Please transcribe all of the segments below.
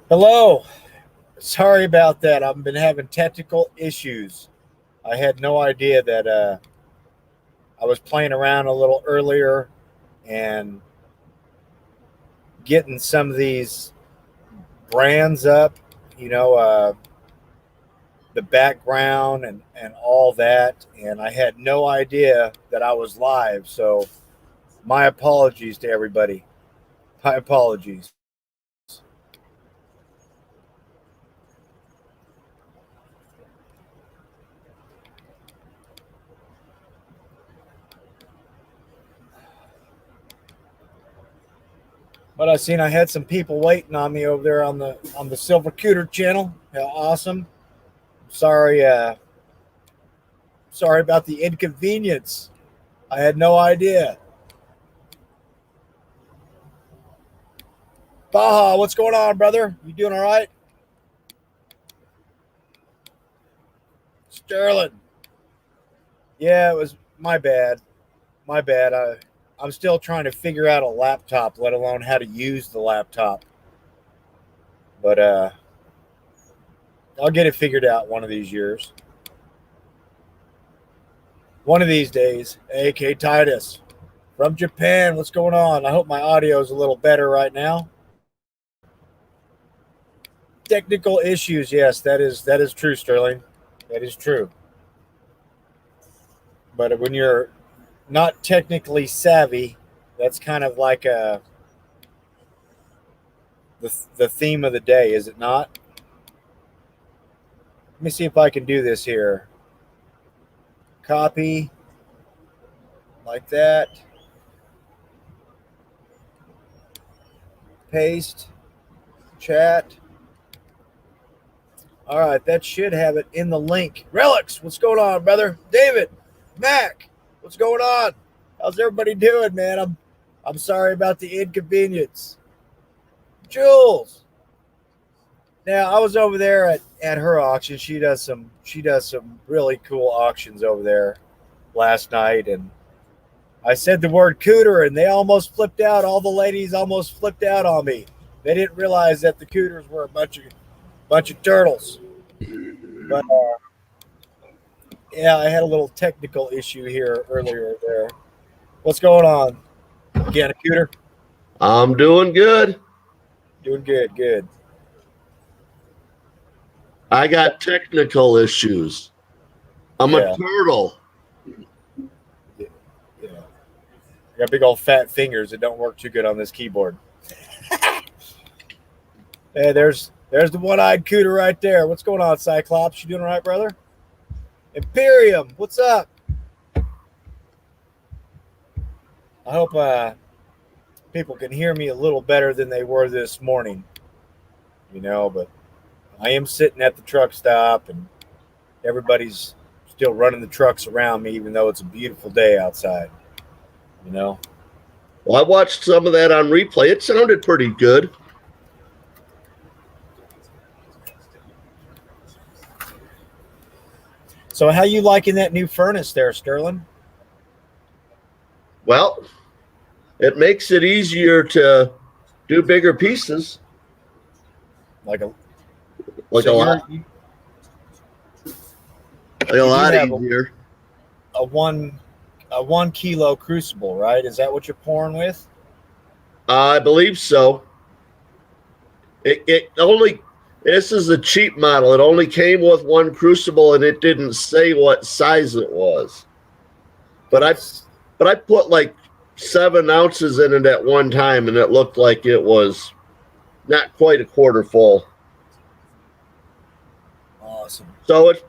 Hello. Sorry about that. I've been having technical issues. I had no idea that I was playing around a little earlier and getting some of these brands up, you know, the background and all that. And I had no idea that I was live. So my apologies to everybody. My apologies. But I seen I had some people waiting on me over there on the Silver Cooter channel. How awesome! Sorry, sorry about the inconvenience. I had no idea. Baja, what's going on, brother? You doing all right? Sterling. Yeah, it was my bad. My bad. I'm still trying to figure out a laptop, let alone how to use the laptop. But I'll get it figured out one of these years. One of these days. AK Titus from Japan. What's going on? I hope my audio is a little better right now. Technical issues. Yes, that is true, Sterling. That is true. But when you're not technically savvy, that's kind of like the theme of the day, is it not? Let me see if I can do this here. Copy like that. Paste. Chat. All right, that should have it in the link. Relics, what's going on, brother? David, Mac, what's going on? How's everybody doing, man? I'm sorry about the inconvenience. Jules. Now I was over there at her auction. She does some really cool auctions over there last night, and I said the word cooter and they almost flipped out. All the ladies almost flipped out on me. They didn't realize that the cooters were a bunch of turtles. But yeah, I had a little technical issue here earlier there. What's going on? Again, a cooter? I'm doing good. Doing good, good. I got technical issues. I'm a turtle. Yeah. I got big old fat fingers that don't work too good on this keyboard. Hey, there's the one-eyed cooter right there. What's going on, Cyclops? You doing all right, brother? Imperium, what's up? I hope people can hear me a little better than they were this morning. You know, but I am sitting at the truck stop and everybody's still running the trucks around me, even though it's a beautiful day outside. You know? Well, I watched some of that on replay. It sounded pretty good. So how you liking that new furnace there, Sterling? Well, it makes it easier to do bigger pieces. Like a lot easier. A 1 kilo crucible, right? Is that what you're pouring with? I believe so. This is a cheap model. It only came with one crucible, and it didn't say what size it was. But I put like 7 ounces in it at one time, and it looked like it was not quite a quarter full. Awesome. So it's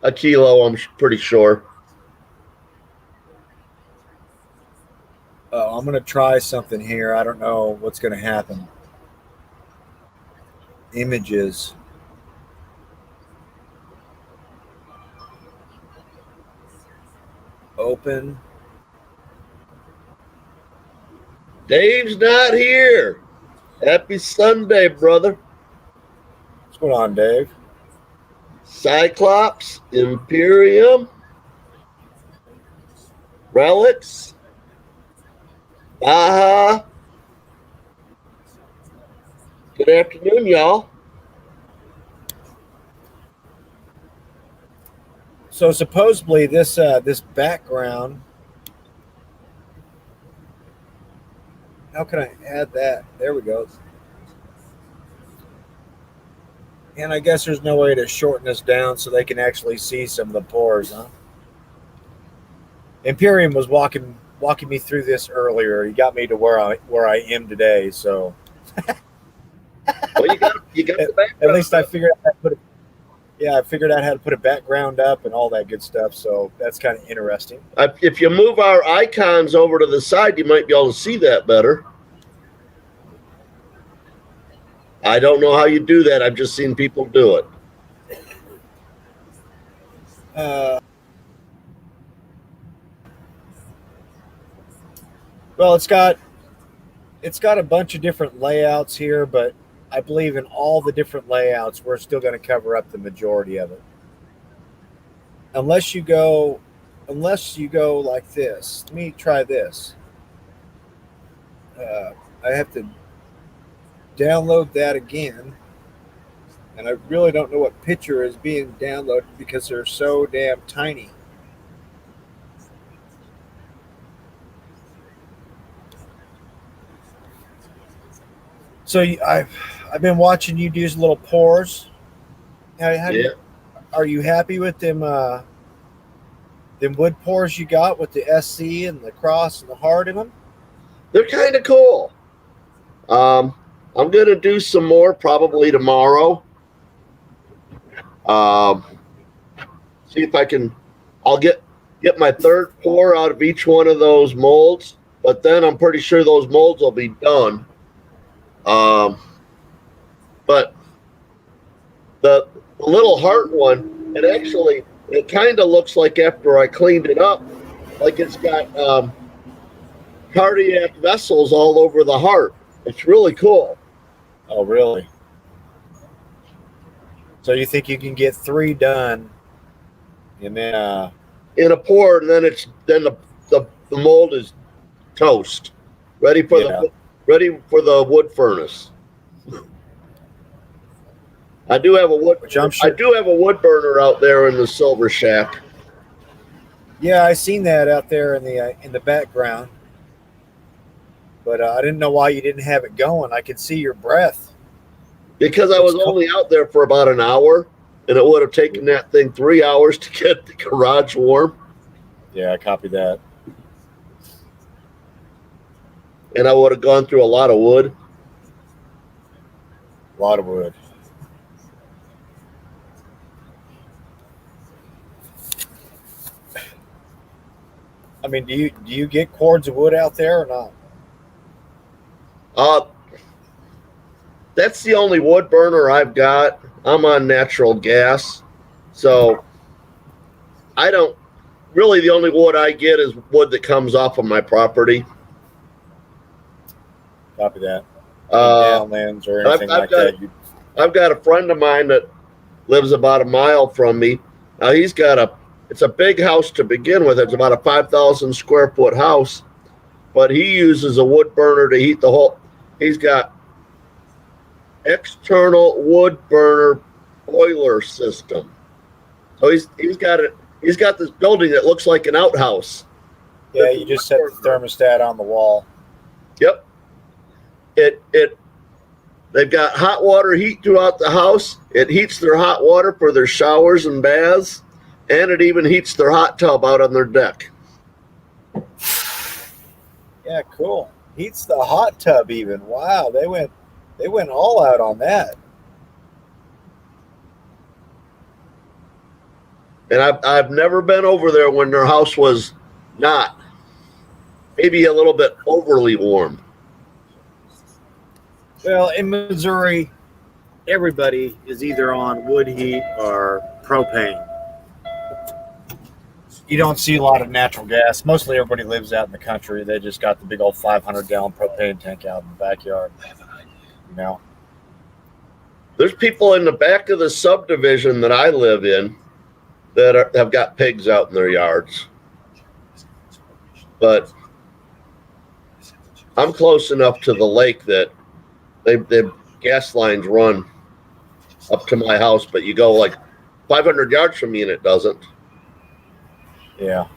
a kilo. I'm pretty sure. Oh, I'm gonna try something here. I don't know what's gonna happen. Images. Open. Dave's not here. Happy Sunday, brother. What's going on, Dave? Cyclops, Imperium, Relics, Uh-huh. Good afternoon, y'all. So supposedly this this background. How can I add that? There we go. And I guess there's no way to shorten this down so they can actually see some of the pores, huh? Imperium was walking me through this earlier. He got me to where I am today. So Well, you got the background. at least I figured out how to put it. Yeah, I figured out how to put a background up and all that good stuff. So that's kind of interesting. If you move our icons over to the side, you might be able to see that better. I don't know how you do that. I've just seen people do it. Well, it's got a bunch of different layouts here, but I believe in all the different layouts, we're still going to cover up the majority of it. Unless you go like this. Let me try this. I have to download that again, and I really don't know what picture is being downloaded because they're so damn tiny. So I've been watching you do little pores. Are you happy with them wood pores you got with the SC and the cross and the heart in them? They're kind of cool. I'm going to do some more probably tomorrow. See if I can. I'll get my third pour out of each one of those molds, but then I'm pretty sure those molds will be done. But the little heart one, it kind of looks like after I cleaned it up, like it's got cardiac vessels all over the heart. It's really cool. Oh, really? So you think you can get 3 done, and then in a pour, and then the mold is toast, ready for the wood furnace. I do have a wood burner out there in the silver shack. Yeah, I seen that out there in the background, but I didn't know why you didn't have it going. I could see your breath. Because I was only out there for about an hour, and it would have taken that thing 3 hours to get the garage warm. Yeah, I copy that. And I would have gone through a lot of wood. A lot of wood. I mean, do you get cords of wood out there or not? That's the only wood burner I've got. I'm on natural gas, so I don't really. The only wood I get is wood that comes off of my property. Copy that. Downlands or anything like that. I've got a friend of mine that lives about a mile from me. Now it's a big house to begin with. It's about a 5,000 square foot house, but he uses a wood burner to heat the whole. He's got external wood burner boiler system. So he's got this building that looks like an outhouse. Yeah, you just set the thermostat on the wall. Yep. They've got hot water heat throughout the house. It heats their hot water for their showers and baths, and it even heats their hot tub out on their deck. Yeah, cool. Heats the hot tub even. Wow, they went all out on that. And I've never been over there when their house was not, maybe a little bit overly warm. Well, in Missouri, everybody is either on wood heat or propane. You don't see a lot of natural gas. Mostly everybody lives out in the country. They just got the big old 500-gallon propane tank out in the backyard. You know? There's people in the back of the subdivision that I live in that have got pigs out in their yards. But I'm close enough to the lake that the gas lines run up to my house, but you go like 500 yards from me and it doesn't. Yeah.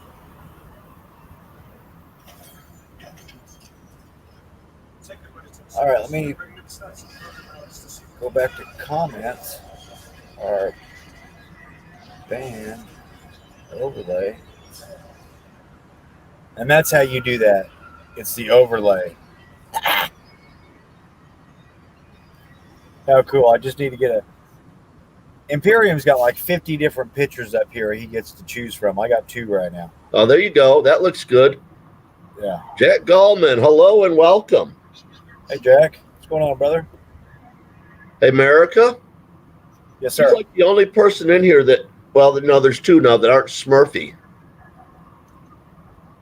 All right, let me go back to comments. Our band overlay. And that's how you do that. It's the overlay. How cool. I just need to get a Imperium's got like 50 different pictures up here he gets to choose from. I got 2 right now. Oh, there you go. That looks good. Yeah. Jack Gallman, hello and welcome. Hey, Jack. What's going on, brother? Hey, America. Yes, sir. You're like the only person in here that, well, no, there's 2 now that aren't Smurfy.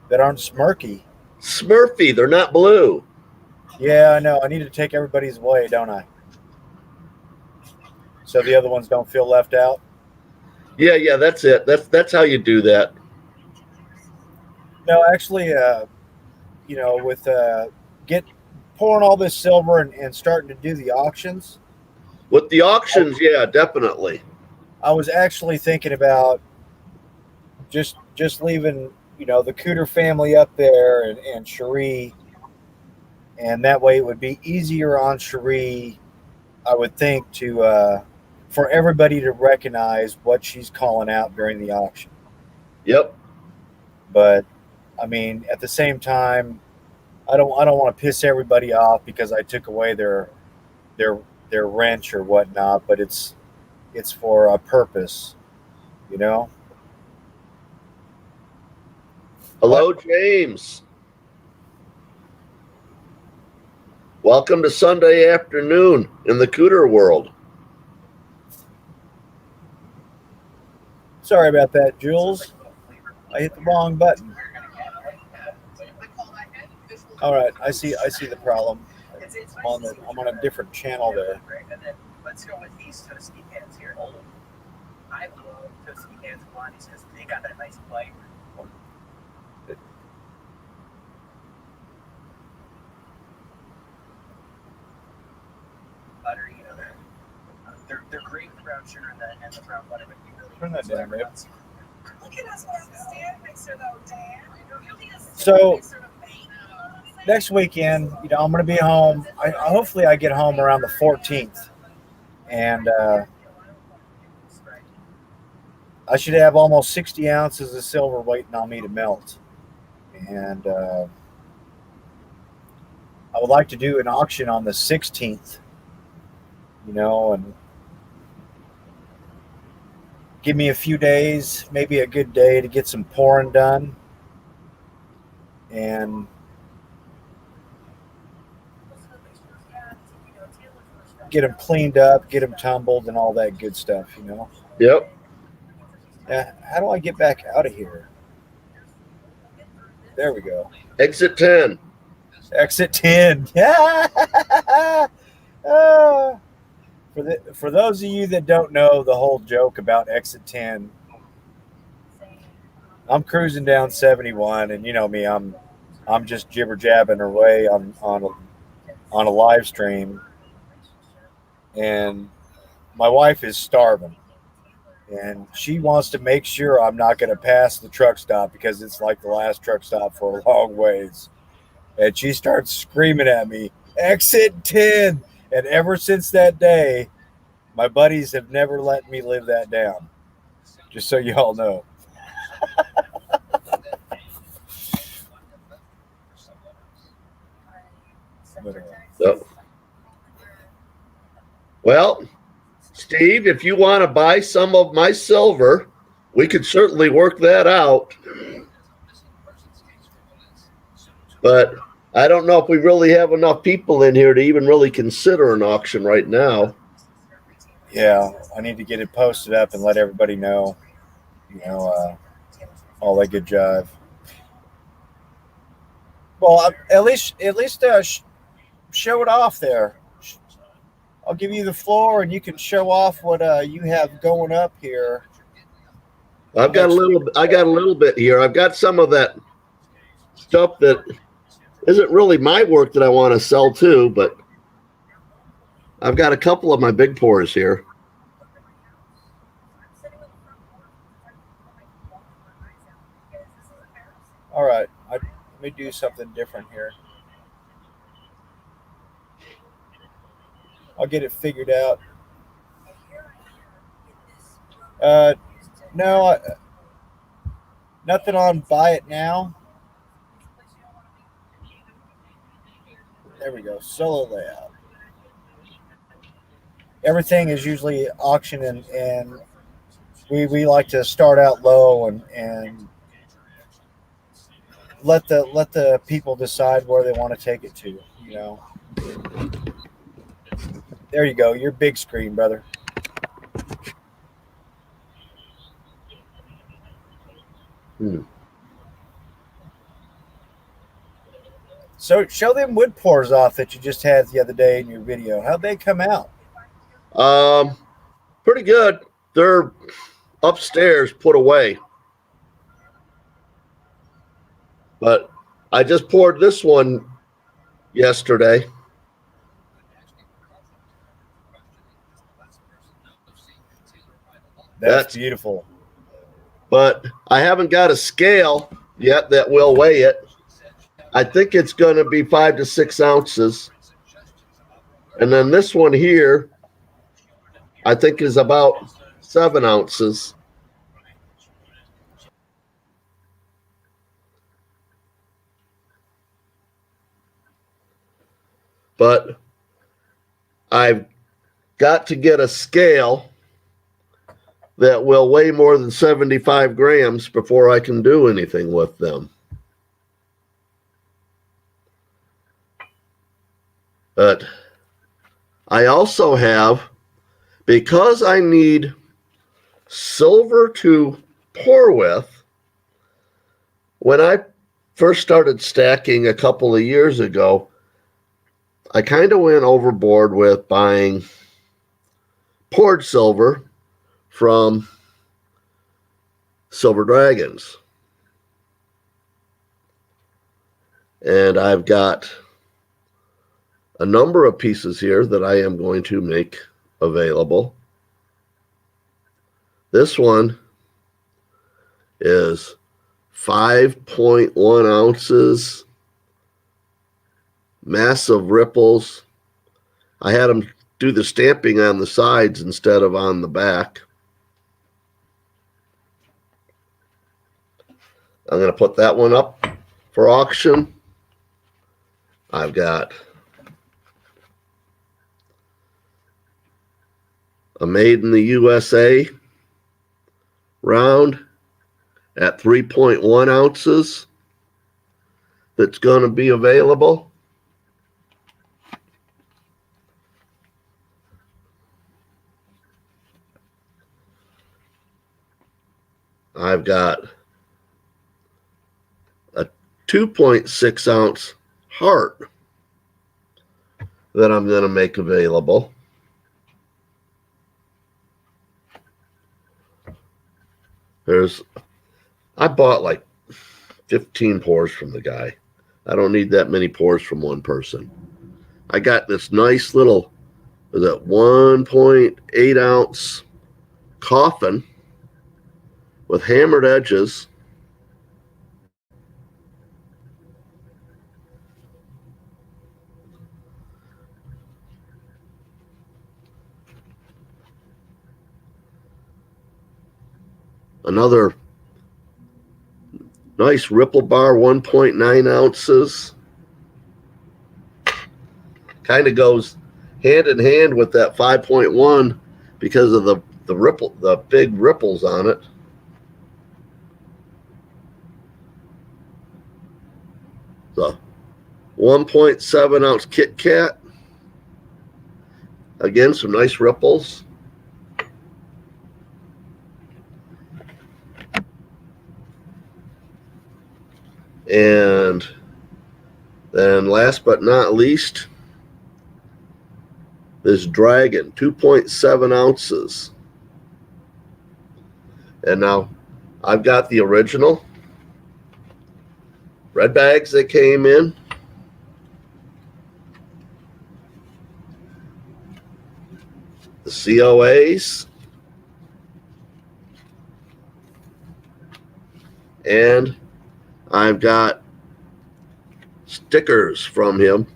That aren't Smirky. Smurfy, they're not blue. Yeah, I know. I need to take everybody's away, don't I? So the other ones don't feel left out. Yeah, that's it. That's how you do that. No, actually, with pouring all this silver and starting to do the auctions. With the auctions, yeah, definitely. I was actually thinking about just leaving, the Cooter family up there and Cherie, and that way it would be easier on Cherie, I would think, to for everybody to recognize what she's calling out during the auction. Yep. But I mean, at the same time, I don't want to piss everybody off because I took away their wrench or whatnot. But it's for a purpose, Hello, James. Welcome to Sunday afternoon in the Cooter world. Sorry about that, Jules. I hit the wrong button. All right, I see the problem. I'm on a different channel there. Let's go with these Toasty cans here. I love Toasty cans and blondies because they got that nice flavor. Butter, they're great with brown sugar and the brown butter, but you really Turn that down, babe. Look at us with the stand mixer though, Dan. So next weekend, I'm going to be home. Hopefully I get home around the 14th, and I should have almost 60 ounces of silver waiting on me to melt. And I would like to do an auction on the 16th, and give me a few days, maybe a good day to get some pouring done. And get them cleaned up, get them tumbled, and all that good stuff, Yep. How do I get back out of here? There we go. Exit 10. Exit 10. For those of you that don't know the whole joke about exit 10, I'm cruising down 71, and you know me, I'm just jibber jabbing away on a live stream, and my wife is starving, and she wants to make sure I'm not going to pass the truck stop because it's like the last truck stop for a long ways, and she starts screaming at me, "Exit 10!" And ever since that day, my buddies have never let me live that down. Just so you all know. Yep. Well, Steve, if you want to buy some of my silver, we could certainly work that out. But I don't know if we really have enough people in here to even really consider an auction right now. Yeah, I need to get it posted up and let everybody know, all that good jive. Well, at least show it off there. I'll give you the floor, and you can show off what you have going up here. I got a little bit here. I've got some of that stuff that isn't really my work that I want to sell too, but I've got a couple of my big pours here. All right, let me do something different here. I'll get it figured out. No, nothing on buy it now. There we go. Solo layout. Everything is usually auction, and we like to start out low and let the people decide where they want to take it to. You know. There you go. Your big screen, brother. So show them wood pours off that you just had the other day in your video. How'd they come out? Pretty good. They're upstairs, put away. But I just poured this one yesterday. That's beautiful. But I haven't got a scale yet that will weigh it. I think it's going to be 5 to 6 ounces. And then this one here, I think is about 7 ounces. But I've got to get a scale that will weigh more than 75 grams before I can do anything with them. But I also have, because I need silver to pour with, when I first started stacking a couple of years ago, I kind of went overboard with buying poured silver from Silver Dragons. And I've got a number of pieces here that I am going to make available. This one is 5.1 ounces, massive ripples. I had them do the stamping on the sides instead of on the back. I'm going to put that one up for auction. I've got a made in the USA round at 3.1 ounces that's going to be available. I've got a 2.6 ounce heart that I'm going to make available. I bought like 15 pours from the guy. I don't need that many pours from one person. I got this nice little, was it 1.8 ounce coffin with hammered edges. Another nice ripple bar, 1.9 ounces. Kind of goes hand in hand with that 5.1 because of the big ripples on it. The 1.7 ounce Kit Kat. Again, some nice ripples. And then last but not least, this Dragon, 2.7 ounces. And now I've got the original red bags that came in. the COAs, and I've got stickers from him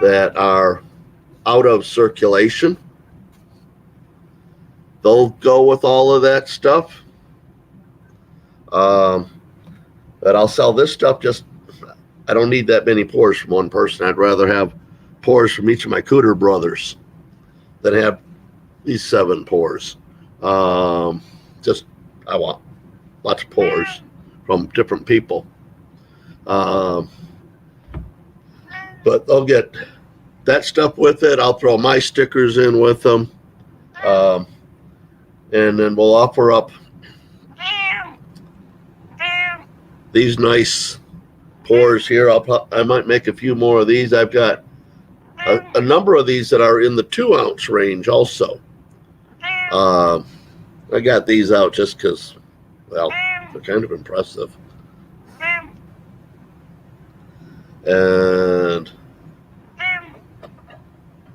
that are out of circulation. They'll go with all of that stuff. But I'll sell this stuff. Just, I don't need that many pours from one person. I'd rather have pours from each of my Cooter brothers than have these 7 pours. Just, I want lots of pours from different people. But they'll get that stuff with it. I'll throw my stickers in with them. And then we'll offer up these nice pours here. I might make a few more of these. I've got a number of these that are in the 2-ounce range also. I got these out just because, well, they're kind of impressive. And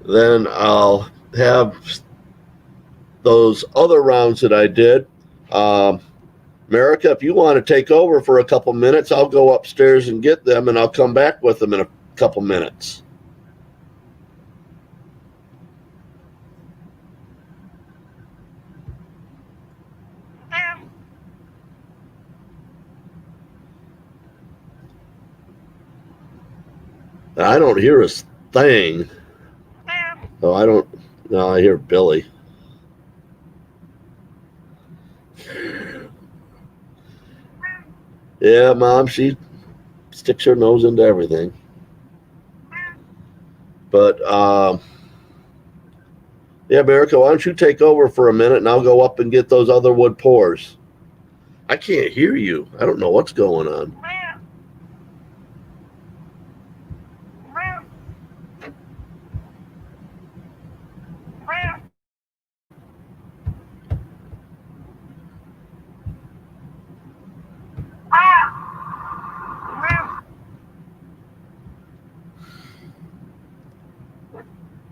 then I'll have those other rounds that I did. America, if you want to take over for a couple minutes, I'll go upstairs and get them, and I'll come back with them in a couple minutes. I don't hear a thing. Oh, I don't. No, I hear Billy. Yeah, Mom, she sticks her nose into everything. But, yeah, America, why don't you take over for a minute and I'll go up and get those other wood pours. I can't hear you. I don't know what's going on.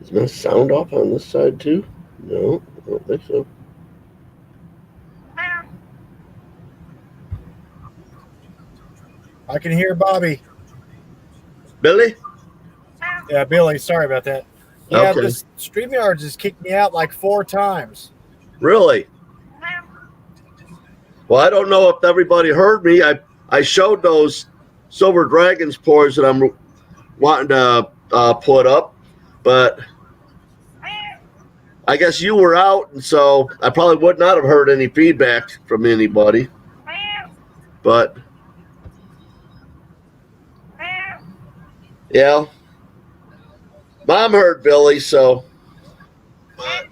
Is my sound off on this side too? No, I don't think so. I can hear Bobby. Billy? Yeah, Billy, sorry about that. Yeah, Okay. this StreamYard just kicked me out like 4 times. Really? Well, I don't know if everybody heard me. I showed those Silver Dragons pours that I'm wanting to put up, but I guess you were out, and so I probably would not have heard any feedback from anybody. But yeah, Mom heard Billy, so. But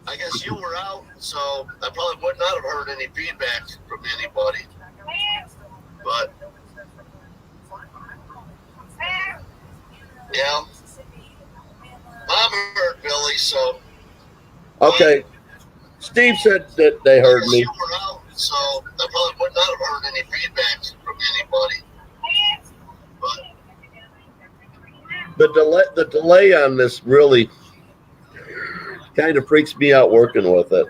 I guess you were out, so I probably would not have heard any feedback from anybody. But yeah, Mom heard Billy, so. Okay, Steve said that they heard me. You were out, so I probably would not have heard any feedback from anybody. But the delay on this really kind of freaks me out working with it.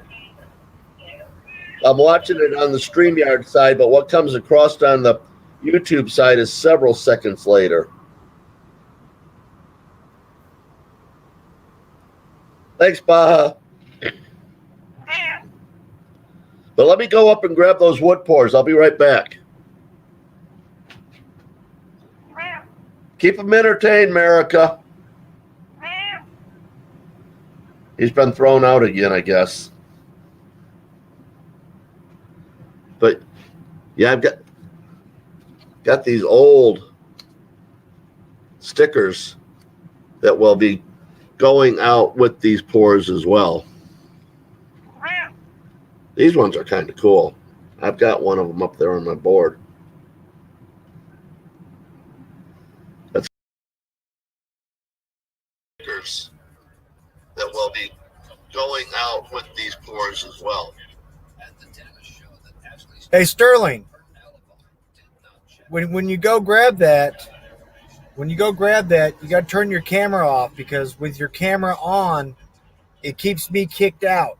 I'm watching it on the StreamYard side, but what comes across on the YouTube side is several seconds later. Thanks, Baja. But let me go up and grab those wood pours. I'll be right back. Keep them entertained, America. He's been thrown out again, I guess. But yeah, I've got these old stickers that will be going out with these pours as well. These ones are kind of cool. I've got one of them up there on my board. That's stickers that will be going out with these pours as well. Hey, Sterling, when you go grab that, when you go grab that, you got to turn your camera off, because with your camera on, it keeps me kicked out.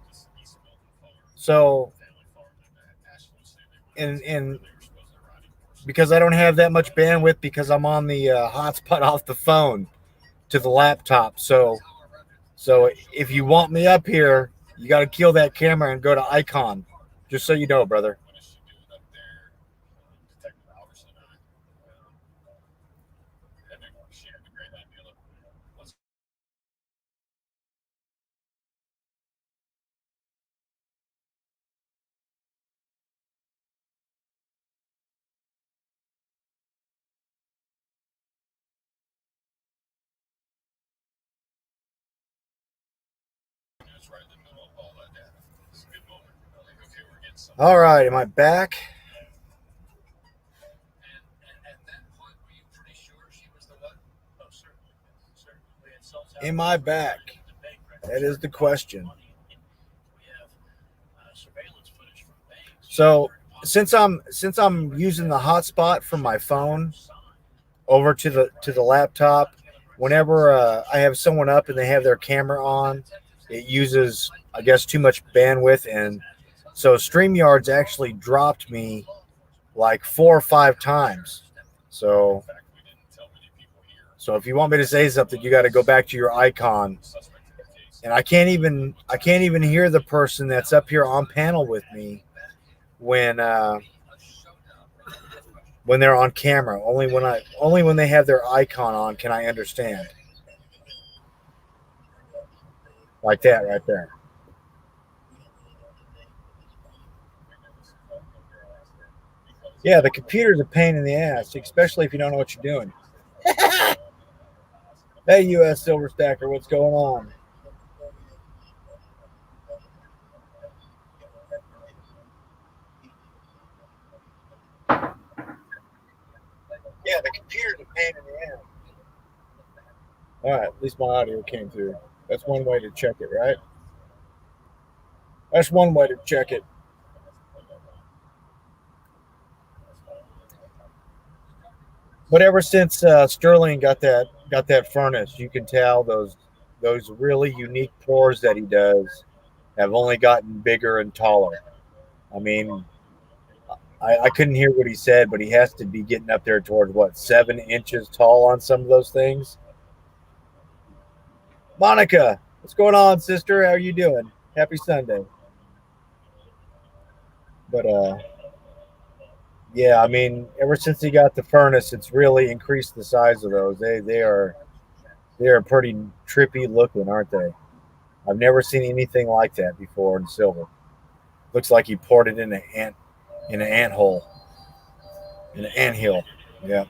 So, and because I don't have that much bandwidth, because I'm on the hotspot off the phone to the laptop. So if you want me up here, you got to kill that camera and go to icon. Just so you know, brother. All right, am I back? Am I back? That is the question. So since I'm using the hotspot from my phone over to the laptop, whenever I have someone up and they have their camera on, it uses, I guess, too much bandwidth, and so StreamYard's actually dropped me like 4 or 5 times. So if you want me to say something, you got to go back to your icon. And I can't even hear the person that's up here on panel with me when they're on camera. Only when they have their icon on can I understand. Like that right there. Yeah, the computer's a pain in the ass, especially if you don't know what you're doing. Hey, US Silver Stacker, what's going on? Yeah, the computer's a pain in the ass. All right, at least my audio came through. That's one way to check it, right? That's one way to check it. But ever since Sterling got that furnace, you can tell those really unique pours that he does have only gotten bigger and taller. I mean, I couldn't hear what he said, but he has to be getting up there towards what, 7 inches tall on some of those things. Monica, what's going on, sister? How are you doing? Happy Sunday. But yeah, I mean, ever since he got the furnace, it's really increased the size of those. They are pretty trippy looking, aren't they? I've never seen anything like that before in silver. Looks like he poured it in an ant hole, in an ant hill. Yeah.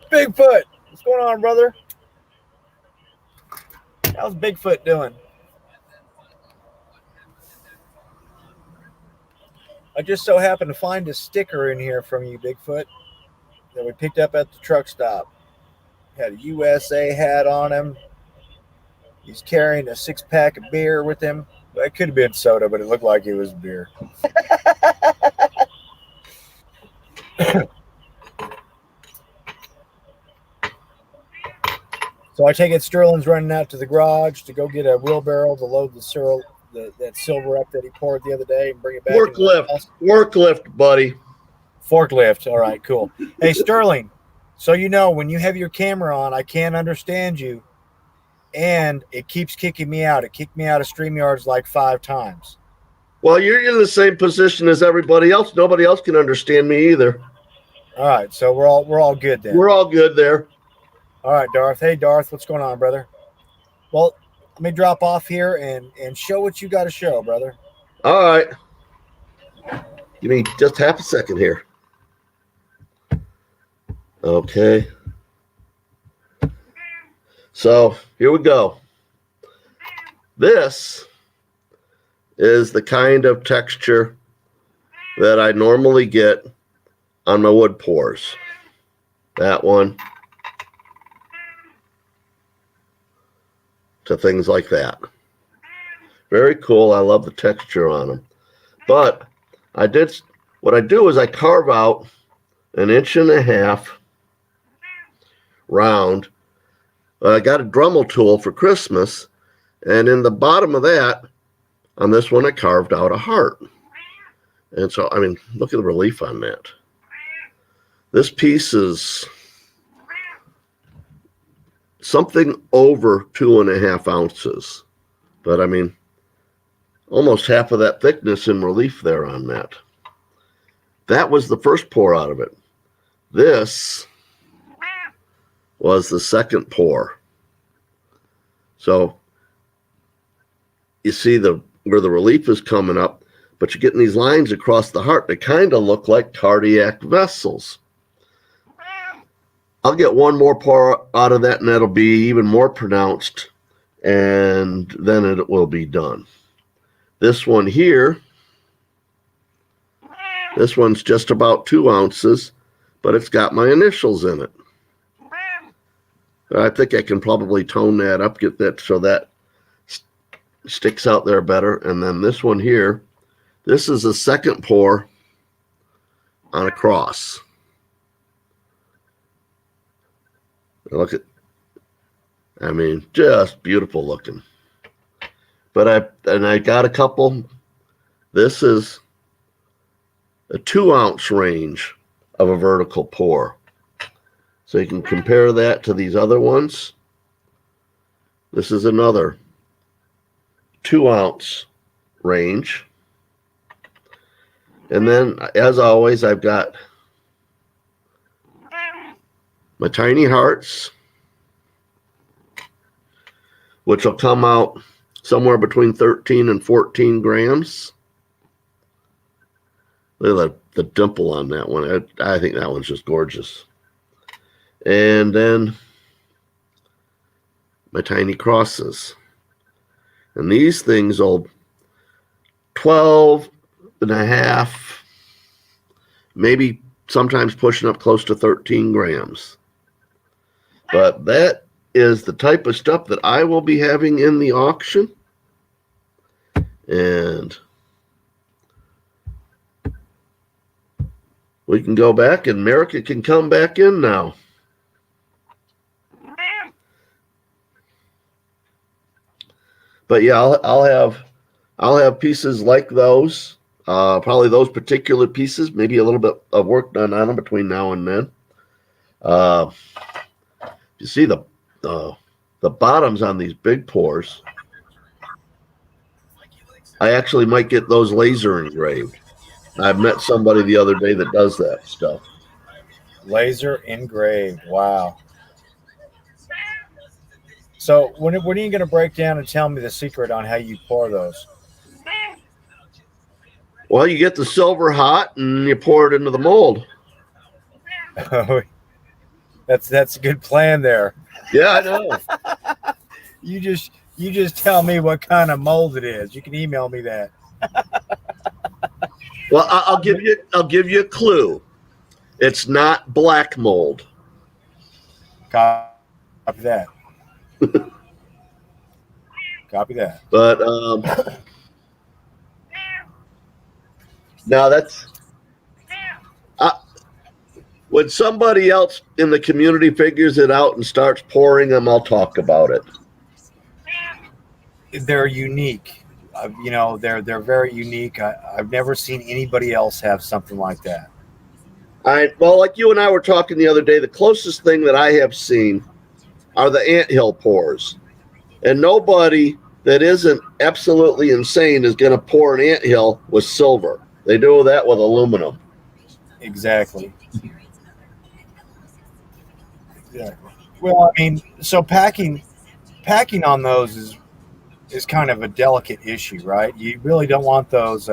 Bigfoot, what's going on, brother? How's Bigfoot doing? I just so happened to find a sticker in here from you, Bigfoot, that we picked up at the truck stop. Had a USA hat on him. He's carrying a 6-pack of beer with him. It could have been soda, but it looked like it was beer. So I take it Sterling's running out to the garage to go get a wheelbarrow to load that silver up that he poured the other day and bring it back. Forklift, buddy. Forklift. All right, cool. Hey, Sterling, so you know, when you have your camera on, I can't understand you, and it keeps kicking me out. It kicked me out of StreamYards like 5 times. Well, you're in the same position as everybody else. Nobody else can understand me either. All right, so we're all good then. We're all good there. All right, Darth. Hey, Darth, what's going on, brother? Well, let me drop off here and show what you got to show, brother. All right. Give me just half a second here. Okay. So here we go. This is the kind of texture that I normally get on my wood pours. That one. To things like that. Very cool. I love the texture on them. But I did what I do is I carve out 1.5 inch round. I got a Dremel tool for Christmas, and in the bottom of that, on this one, I carved out a heart. And so, I mean, look at the relief on that. This piece is something over 2.5 ounces. But I mean, almost half of that thickness in relief there on that. That was the first pour out of it. This was the second pour. So you see where the relief is coming up, but you're getting these lines across the heart. They kind of look like cardiac vessels. I'll get one more pour out of that, and that'll be even more pronounced, and then it will be done. This one here, this one's just about 2 ounces, but it's got my initials in it. I think I can probably tone that up, get that so that sticks out there better. And then this one here, this is a second pour on a cross. Look at, I mean, just beautiful looking. But I got a couple. This is a 2 ounce range of a vertical pour. So you can compare that to these other ones. This is another 2 ounce range. And then, as always, I've got my tiny hearts, which will come out somewhere between 13 and 14 grams. Look at the dimple on that one. I think that one's just gorgeous. And then my tiny crosses. And these things will 12.5, maybe sometimes pushing up close to 13 grams. But that is the type of stuff that I will be having in the auction. And we can go back, and America can come back in now. But yeah, I'll have pieces like those. Probably those particular pieces. Maybe a little bit of work done on them between now and then. You see the bottoms on these big pours. I actually might get those laser engraved. I've met somebody the other day that does that stuff. Laser engraved. Wow. So when are you going to break down and tell me the secret on how you pour those? Well, you get the silver hot and you pour it into the mold. That's a good plan there. Yeah, I know. You just tell me what kind of mold it is. You can email me that. Well, I'll give you a clue. It's not black mold. Copy that. Copy that. But now that's when somebody else in the community figures it out and starts pouring them, I'll talk about it. They're unique. They're very unique. I've never seen anybody else have something like that. Well, like you and I were talking the other day, the closest thing that I have seen are the anthill pours. And nobody that isn't absolutely insane is going to pour an anthill with silver. They do that with aluminum. Exactly. Well, I mean, so packing on those is kind of a delicate issue, right? You really don't want those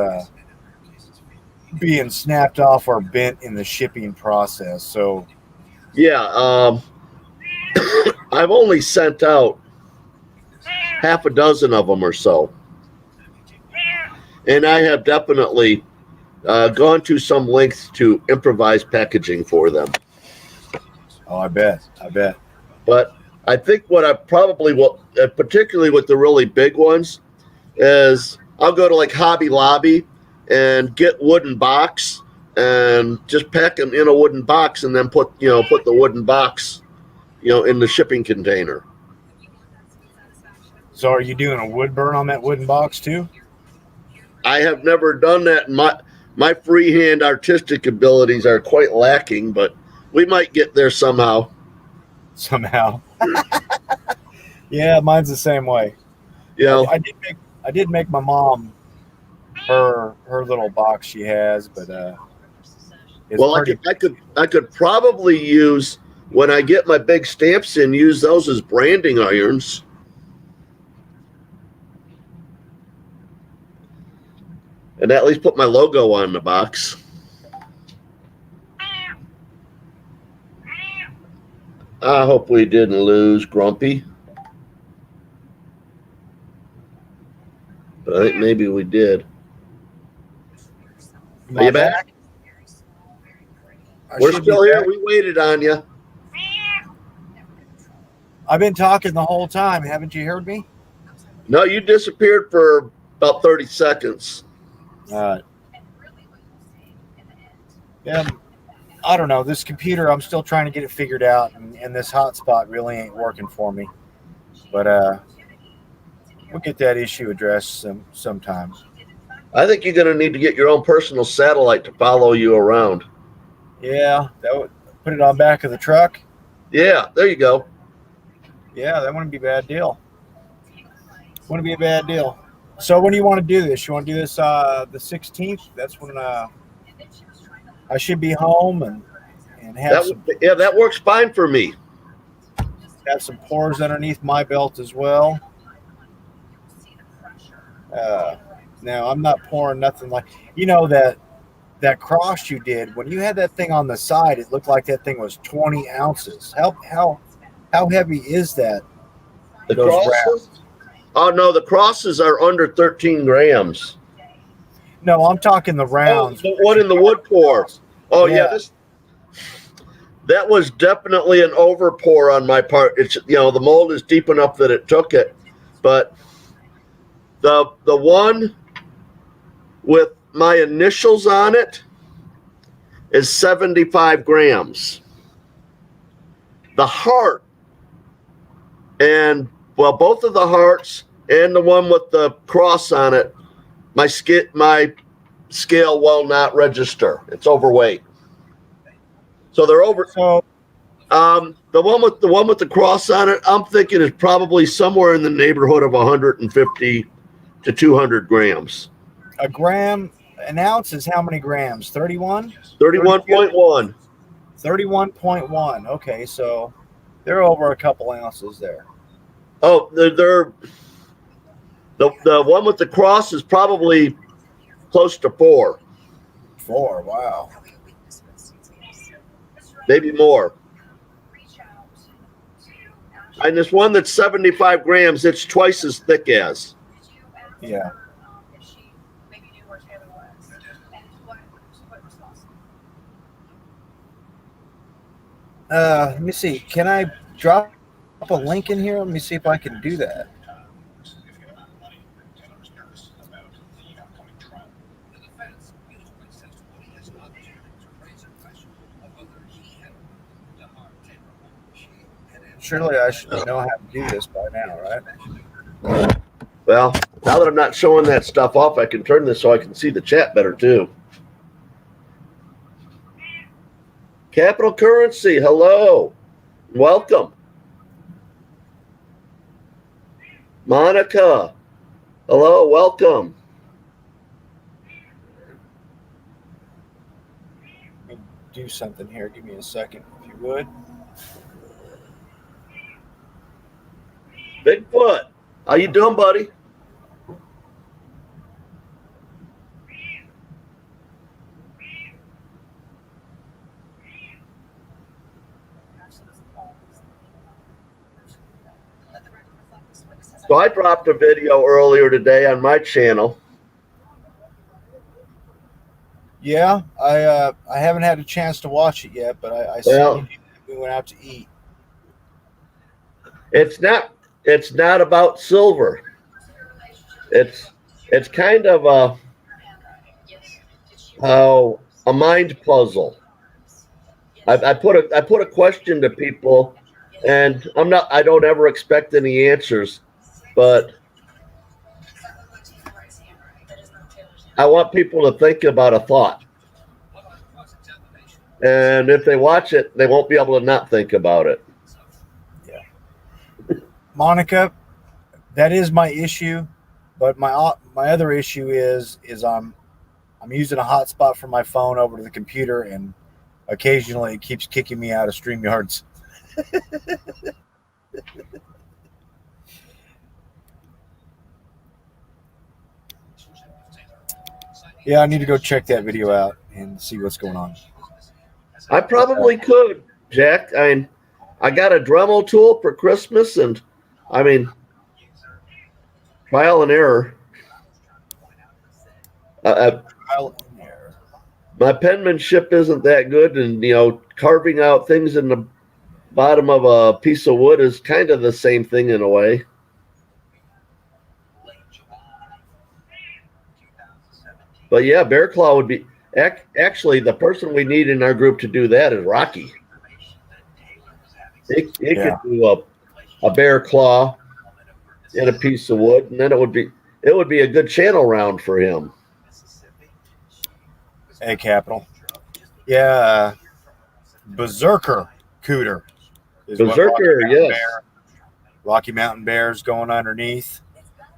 being snapped off or bent in the shipping process. So, yeah, I've only sent out half a dozen of them or so, and I have definitely gone to some lengths to improvise packaging for them. Oh, I bet. But I think what I probably will, particularly with the really big ones, is I'll go to like Hobby Lobby and get wooden box and just pack them in a wooden box, and then put the wooden box, in the shipping container. So are you doing a wood burn on that wooden box too? I have never done that. My freehand artistic abilities are quite lacking, but we might get there somehow. Somehow. Yeah, mine's the same way. I did make my mom her little box she has, but it's well, pretty. I could probably use, when I get my big stamps in, use those as branding irons. And at least put my logo on the box. I hope we didn't lose Grumpy. But I think maybe we did. Are you back? We're still here. We waited on you. I've been talking the whole time. Haven't you heard me? No, you disappeared for about 30 seconds. Yeah, I don't know. This computer, I'm still trying to get it figured out, and this hotspot really ain't working for me. But we'll get that issue addressed sometime. I think you're going to need to get your own personal satellite to follow you around. Yeah, that would put it on back of the truck. Yeah, there you go. Yeah, that wouldn't be a bad deal. Wouldn't be a bad deal. So when do you want to do this? You want to do this the 16th? That's when I should be home and have that works fine for me. Have some pours underneath my belt as well. Now I'm not pouring nothing like that cross you did when you had that thing on the side. It looked like that thing was 20 ounces. How heavy is that? The crosses? Oh no, the crosses are under 13 grams. No, I'm talking the rounds. Oh, the one in the wood pour. Oh yeah, that was definitely an over pour on my part. It's the mold is deep enough that it took it, but the one with my initials on it is 75 grams. The heart both of the hearts and the one with the cross on it, my scale will not register. It's overweight. So they're over. So the one with the cross on it, I'm thinking is probably somewhere in the neighborhood of 150 to 200 grams. An ounce is how many grams? 31? 31.1. 31.1. Okay, so they're over a couple ounces there. Oh, they're the one with the cross is probably close to 4. 4, wow. Maybe more. And this one that's 75 grams, it's twice as thick as. Yeah. Let me see. Can I drop a link in here? Let me see if I can do that. Surely I should know how to do this by now, right? Well, now that I'm not showing that stuff off, I can turn this so I can see the chat better too. Capital Currency, hello. Welcome. Monica, hello, welcome. Let me do something here. Give me a second, if you would. Bigfoot, how you doing, buddy? So I dropped a video earlier today on my channel. Yeah, I haven't had a chance to watch it yet, but I see we went out to eat. It's not about silver. It's kind of how a mind puzzle. I put a question to people, and I don't ever expect any answers, but I want people to think about a thought. And if they watch it, they won't be able to not think about it. Yeah. Monica, that is my issue, but my other issue is I'm using a hotspot from my phone over to the computer, and occasionally it keeps kicking me out of StreamYards. Yeah, I need to go check that video out and see what's going on. I probably could, Jack. I got a Dremel tool for Christmas, and trial and error. My penmanship isn't that good, and carving out things in the bottom of a piece of wood is kind of the same thing in a way. But yeah, Bear Claw would be actually the person we need in our group to do that is Rocky. It could do a Bear Claw in a piece of wood, and then it would be a good channel round for him. Hey, Capital. Yeah, Berserker Cooter. Berserker, yes. Rocky Mountain Bear's going underneath.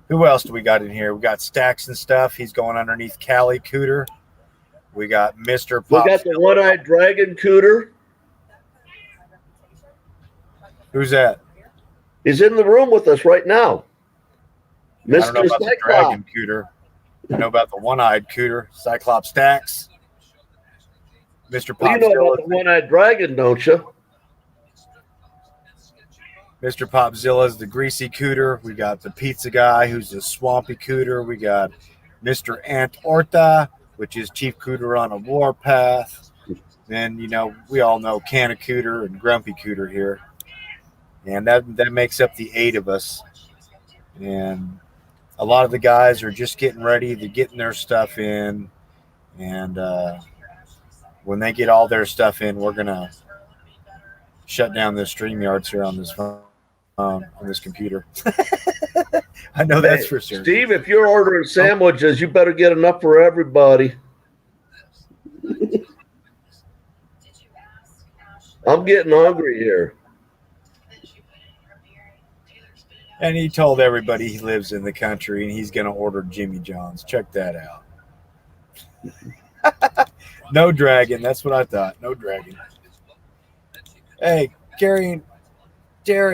Who else do we got in here? We got Stacks and Stuff. He's going underneath Cali Cooter. We got Mr. Pop. We got the one-eyed dragon Cooter. Who's that? He's in the room with us right now. Mr. I don't know about the dragon Cooter. I know about the one-eyed Cooter, Cyclops Stacks. Mr. Pop. Well, you know about the one-eyed dragon, don't you? Mr. Popzilla's the greasy Cooter. We got the pizza guy, who's the swampy Cooter. We got Mr. Ant Orta, which is Chief Cooter on a warpath. Then, we all know Canna Cooter and Grumpy Cooter here. And that makes up the 8 of us. And a lot of the guys are just getting ready. They're getting their stuff in. And when they get all their stuff in, we're going to shut down the StreamYards here on this phone, on this computer. I know that's for sure. Steve, if you're ordering sandwiches, you better get enough for everybody. I'm getting hungry here. And he told everybody he lives in the country and he's going to order Jimmy John's. Check that out. No dragon. That's what I thought. No dragon. Hey, Terry,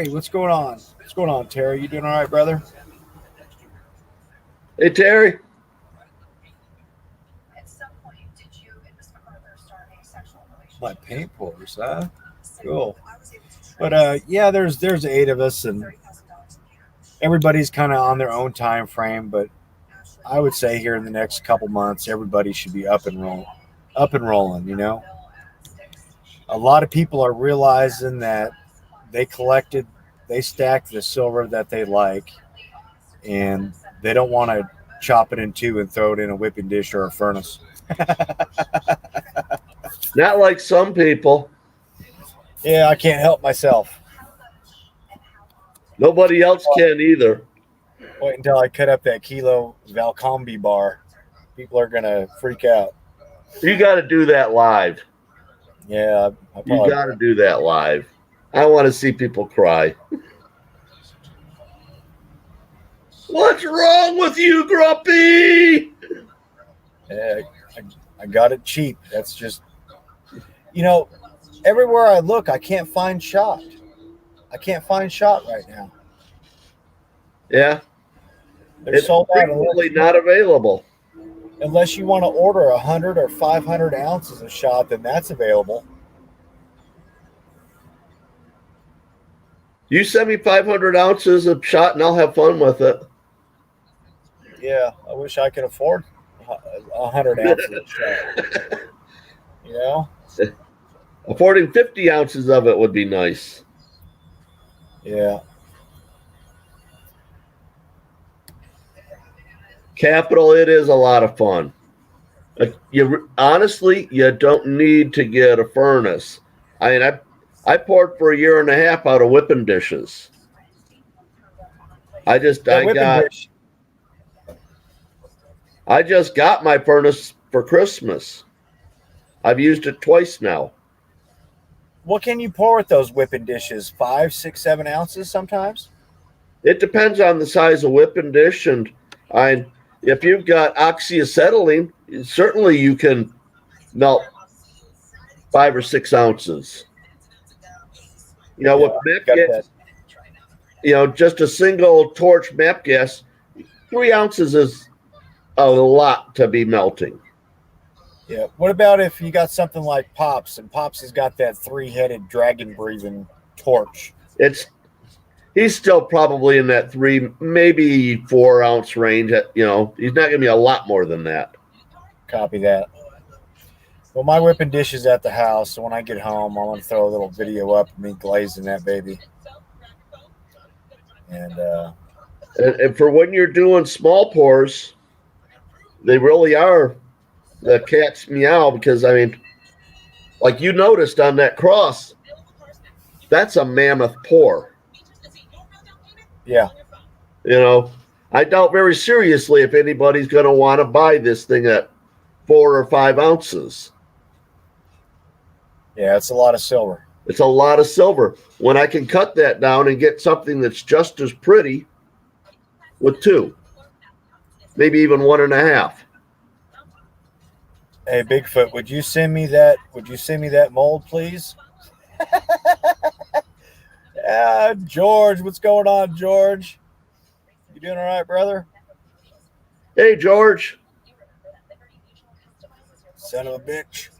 what's going on? What's going on, Terry? You doing all right, brother? Hey, Terry. My paint pours, huh? Cool. But yeah, there's 8 of us, and everybody's kind of on their own time frame. But I would say here in the next couple months, everybody should be up and rolling. A lot of people are realizing that they stacked the silver that they like, and they don't want to chop it in 2 and throw it in a whipping dish or a furnace. Not like some people. Yeah, I can't help myself. Nobody else can either. Wait until I cut up that kilo Valcombi bar. People are going to freak out. You got to do that live. Yeah. You got to do that live. I want to see people cry. What's wrong with you, Grumpy? Yeah, I got it cheap. That's just, everywhere I look, I can't find shot. I can't find shot right now. Yeah. They're sold out. Frequently not available. Unless you want to order 100 or 500 ounces of shot, then that's available. You send me 500 ounces of shot and I'll have fun with it. Yeah, I wish I could afford 100 ounces of shot. Affording 50 ounces of it would be nice. Yeah. Capital, it is a lot of fun. Honestly, you don't need to get a furnace. I mean, I poured for a year and a half out of whipping dishes. I just That I whipping got dish. I just got my furnace for Christmas. I've used it twice now. What can you pour with those whipping dishes? 5, 6, 7 ounces sometimes. It depends on the size of whipping dish, and I if you've got oxyacetylene, certainly you can melt 5 or 6 ounces. Yeah, With meth got that. gas, just a single torch meth gas, 3 ounces is a lot to be melting. Yeah. What about if you got something like Pops, and Pops has got that 3-headed dragon breathing torch? It's He's still probably in that 3, maybe 4 ounce range. He's not going to be a lot more than that. Copy that. Well, my whipping dish is at the house, so when I get home, I'm gonna throw a little video up of me glazing that baby. And And for when you're doing small pours, they really are the cat's meow because, I mean, like you noticed on that cross, that's a mammoth pour. yeah, I doubt very seriously if anybody's going to want to buy this thing at 4 or 5 ounces. it's a lot of silver. It's a lot of silver. When I can cut that down and get something that's just as pretty with 2, maybe even 1.5. Hey, Bigfoot, would you send me that? Would you send me that mold, please? Yeah, George, what's going on, George? You doing all right, brother? Hey, George. Son of a bitch.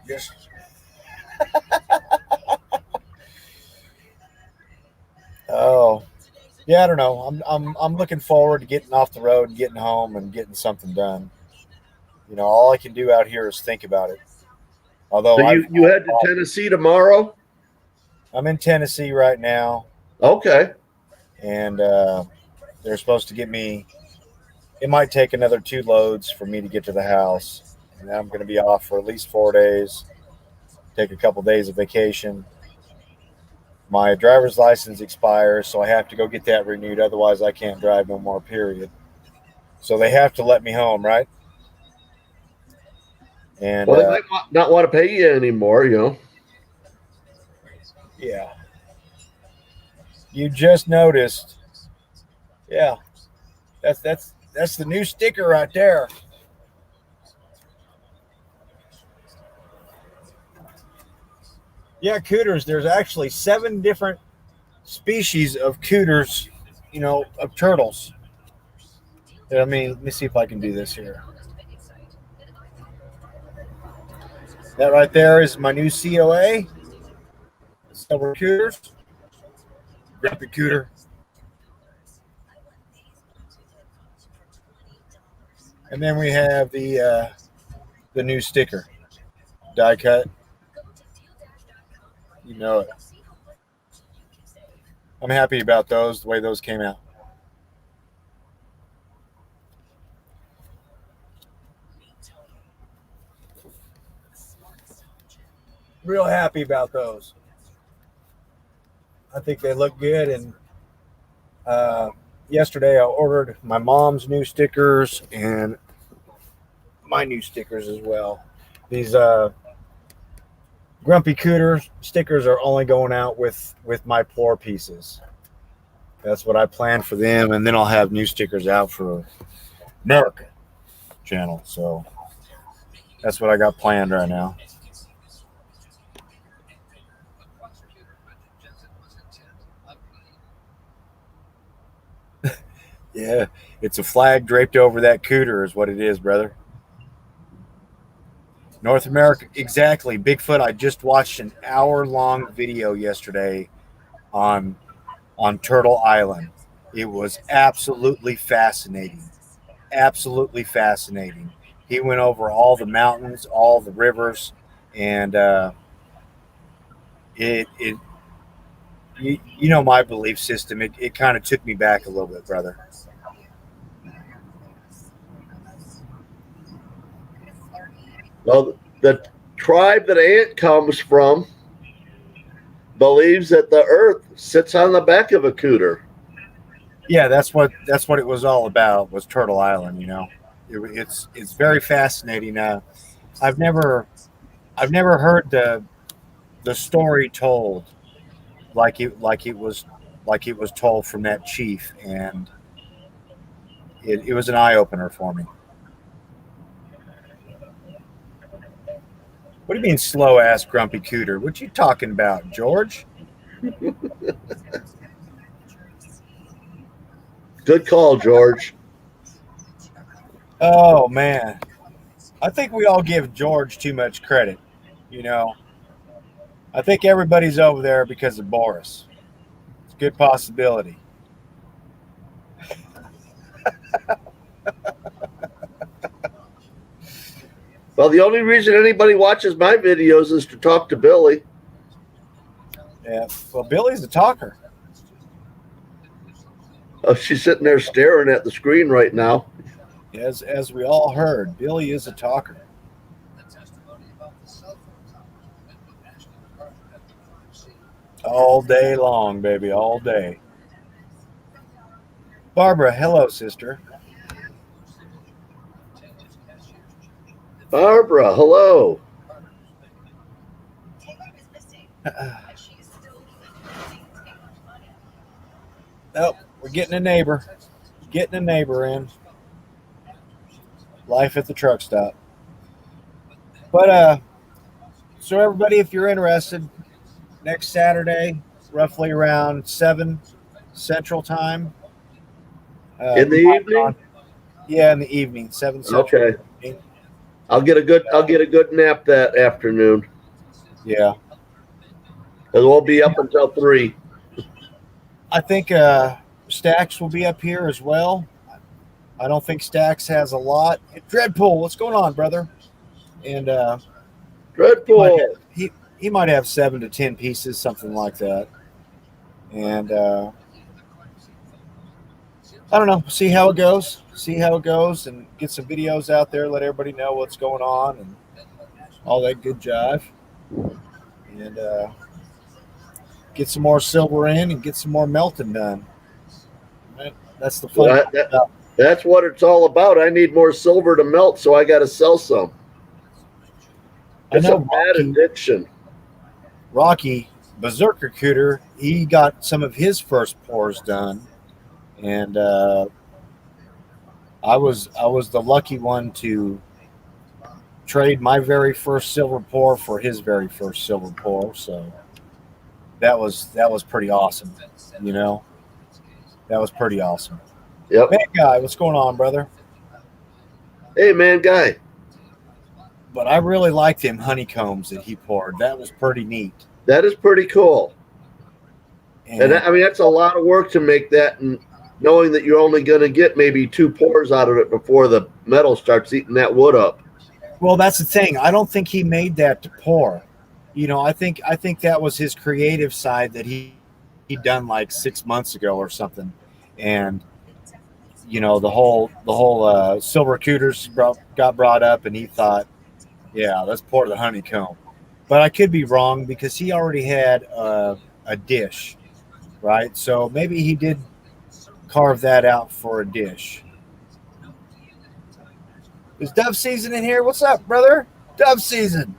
Yes. Oh, yeah. I don't know. I'm looking forward to getting off the road and getting home and getting something done. All I can do out here is think about it. Although So you head to Tennessee tomorrow? I'm in Tennessee right now, Okay. and they're supposed to get me. It might take another 2 loads for me to get to the house, and then I'm going to be off for at least 4 days. Take a couple days of vacation. My driver's license expires, so I have to go get that renewed. Otherwise, I can't drive no more. Period. So they have to let me home, right? And Well, they might not want to pay you anymore. yeah, you just noticed. Yeah, that's the new sticker right there. Yeah, cooters. There's actually 7 different species of cooters, of turtles. Let me see if I can do this here. That right there is my new COA. Silver cooters. Grumpy cooter. And then we have the new sticker. Die cut. You know it. I'm happy about those, the way those came out. Real happy about those. I think they look good. And yesterday I ordered my mom's new stickers and my new stickers as well. These Grumpy Cooter stickers are only going out with my floor pieces. That's what I plan for them, and then I'll have new stickers out for America channel. So that's what I got planned right now. Yeah, it's a flag draped over that cooter is what it is, brother. North America, exactly. Bigfoot, I just watched an hour-long video yesterday on Turtle Island. It was absolutely fascinating. Absolutely fascinating. He went over all the mountains, all the rivers, and it you know my belief system. It kind of took me back a little bit, brother. Well, the tribe that Ant comes from believes that the Earth sits on the back of a cooter. Yeah, that's what it was all about. Was Turtle Island? It's very fascinating. I've never heard the story told like it was told from that chief, and it was an eye opener for me. What do you mean, slow ass grumpy cooter? What you talking about, George? Good call, George. Oh man, I think we all give George too much credit. You know, I think everybody's over there because of Boris. It's a good possibility. Well, the only reason anybody watches my videos is to talk to Billy. Yeah. Well, Billy's a talker. Oh, she's sitting there staring at the screen right now. As we all heard, Billy is a talker. All day long, baby, all day. Barbara, hello, sister. Barbara, hello. Oh, we're getting a neighbor. Getting a neighbor in. Life at the truck stop. But so everybody, if you're interested, next Saturday, roughly around 7 Central Time. In the evening? Yeah, in the evening, 7 Central. Okay. I'll get a good nap that afternoon. Yeah. And we'll be up until 3. I think Stax will be up here as well. I don't think Stax has a lot. Dreadpool, what's going on, brother? And Dreadpool. He might have 7 to 10 pieces, something like that. And I don't know. See how it goes. And get some videos out there. Let everybody know what's going on and all that good jive. And get some more silver in and get some more melting done. Right? That's the fun. That's what it's all about. I need more silver to melt, so I got to sell some. It's a bad addiction. Rocky, Berserker Cooter, he got some of his first pours done, and I was the lucky one to trade my very first silver pour for his very first silver pour. So that was pretty awesome. That was pretty awesome. Yep. Man Guy, what's going on, brother? Hey, Man Guy. But I really liked them honeycombs that he poured. That was pretty neat. That is pretty cool. And I mean, that's a lot of work to make that, and knowing that you're only going to get maybe 2 pours out of it before the metal starts eating that wood up. Well, that's the thing. I don't think he made that to pour. I think that was his creative side that he'd done like 6 months ago or something. And the whole silver cooters got brought up, and he thought, yeah, let's pour the honeycomb. But I could be wrong because he already had a dish, right? So maybe he did carve that out for a dish. Is Dove Season in here? What's up, brother? Dove Season.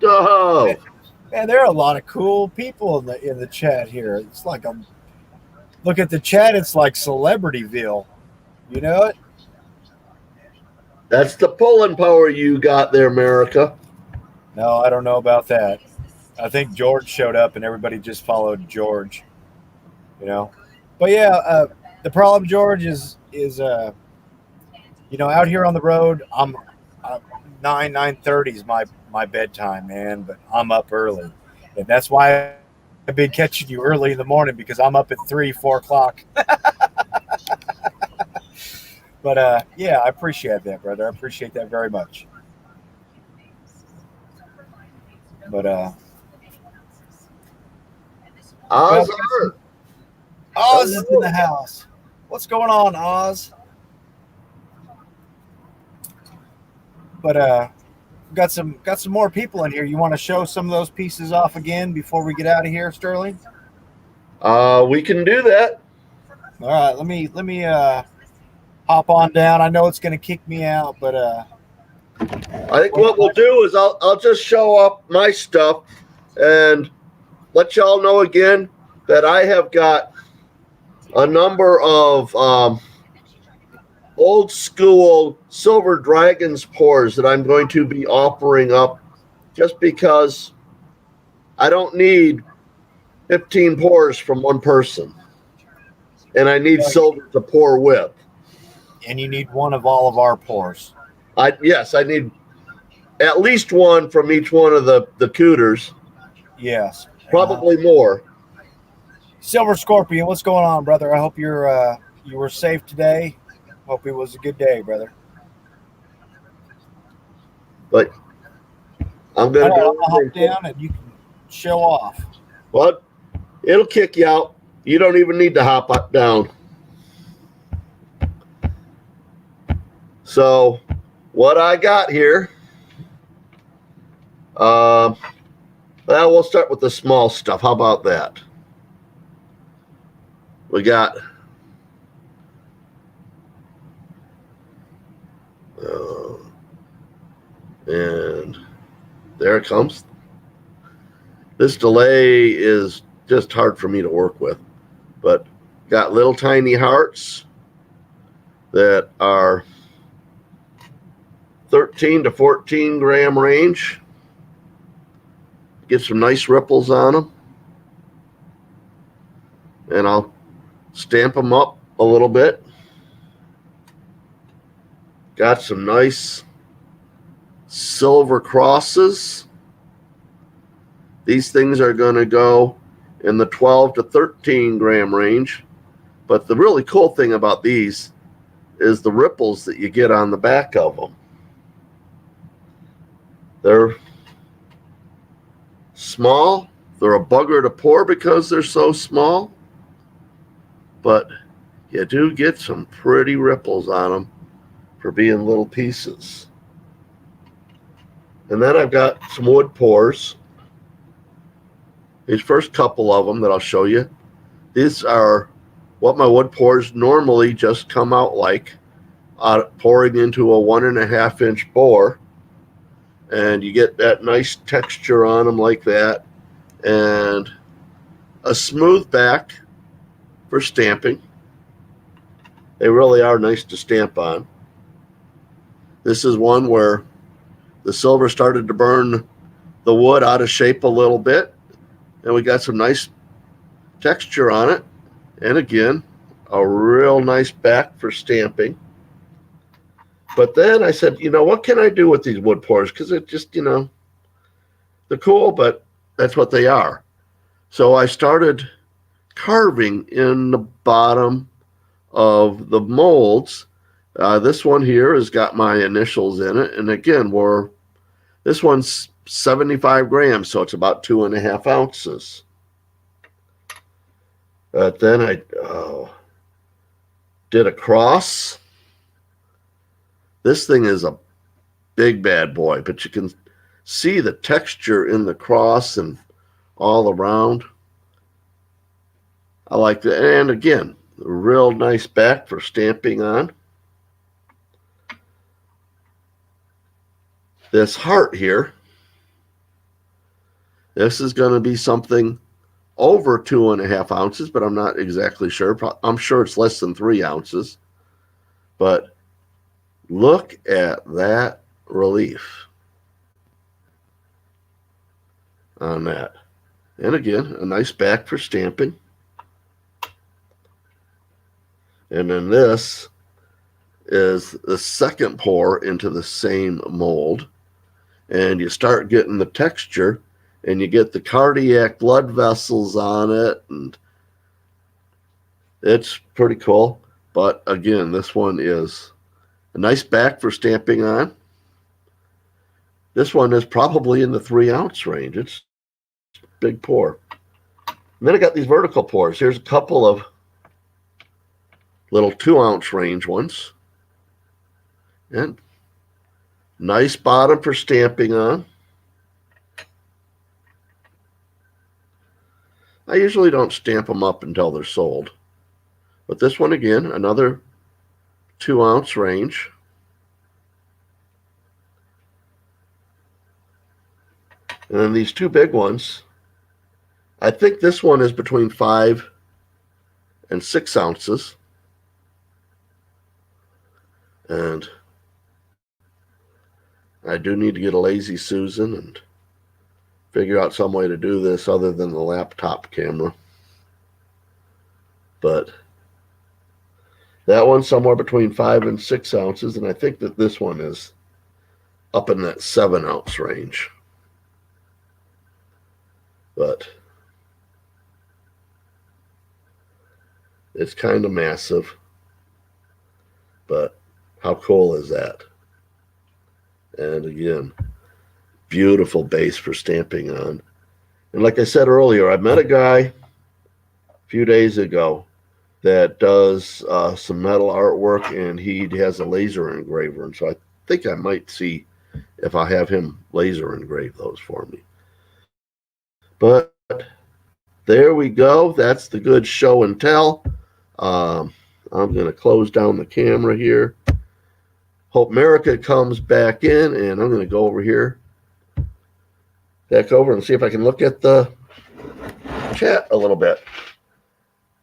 Oh. Man, there are a lot of cool people in the chat here. It's like look at the chat. It's like Celebrityville. You know it? That's the pulling power you got there, America. No, I don't know about that. I think George showed up and everybody just followed George. But yeah, the problem, George, is out here on the road, I'm 9:30 is my bedtime, man. But I'm up early, and that's why I've been catching you early in the morning, because I'm up at 3-4 o'clock. But yeah, I appreciate that, brother. I appreciate that very much. But Oz is in the house. What's going on, Oz? but got some more people in here. You want to show some of those pieces off again before we get out of here, Sterling? We can do that. All right, let me hop on down. I know it's going to kick me out, but I think what we'll do is I'll just show up my stuff and let y'all know again that I have got a number of old school Silver Dragons pours that I'm going to be offering up just because I don't need 15 pours from one person. And I need silver to pour with. And you need one of all of our pours. Yes, I need at least one from each one of the cooters. Yes. Probably more. Silver Scorpion, what's going on, brother? I hope you were safe today. Hope it was a good day, brother. But I'm going to go hop down and you can show off. Well, it'll kick you out. You don't even need to hop up down. So what I got here, well, we'll start with the small stuff. How about that? We got and there it comes. This delay is just hard for me to work with, but got little tiny hearts that are 13 to 14 gram range. Get some nice ripples on them. And I'll stamp them up a little bit. Got some nice silver crosses. These things are going to go in the 12 to 13 gram range. But the really cool thing about these is the ripples that you get on the back of them. They're small. They're a bugger to pour because they're so small. But you do get some pretty ripples on them for being little pieces. And then I've got some wood pours. These first couple of them that I'll show you, these are what my wood pours normally just come out like, pouring into a 1.5 inch bore. And you get that nice texture on them like that. And a smooth back for stamping. They really are nice to stamp on. This is one where the silver started to burn the wood out of shape a little bit. And we got some nice texture on it. And again, a real nice back for stamping. But then I said, what can I do with these wood pours? Because it just, they're cool, but that's what they are. So I started carving in the bottom of the molds. This one here has got my initials in it. And again, this one's 75 grams, so it's about 2.5 ounces. But then I did a cross. This thing is a big bad boy, but you can see the texture in the cross and all around. I like that. And again, a real nice back for stamping on. This heart here, this is going to be something over 2.5 ounces, but I'm not exactly sure. I'm sure it's less than 3 ounces. But look at that relief on that. And again, a nice back for stamping. And then this is the second pour into the same mold. And you start getting the texture, and you get the cardiac blood vessels on it, and it's pretty cool. But again, this one is a nice back for stamping on. This one is probably in the 3 ounce range. It's a big pour. And then I got these vertical pours. Here's a couple of little 2 ounce range ones. And Nice bottom for stamping on. I usually don't stamp them up until they're sold. But this one, again, another 2-ounce range. And then these two big ones, I think this one is between 5 and 6 ounces. And I do need to get a Lazy Susan and figure out some way to do this other than the laptop camera. But that one's somewhere between 5 and 6 ounces, and I think that this one is up in that 7-ounce range. But it's kind of massive. But how cool is that? And again, beautiful base for stamping on. And like I said earlier, I met a guy a few days ago that does some metal artwork, and he has a laser engraver. And so I think I might see if I have him laser engrave those for me. But there we go. That's the good show and tell. I'm going to close down the camera here. Hope America comes back in, and I'm going to go over here, back over and see if I can look at the chat a little bit.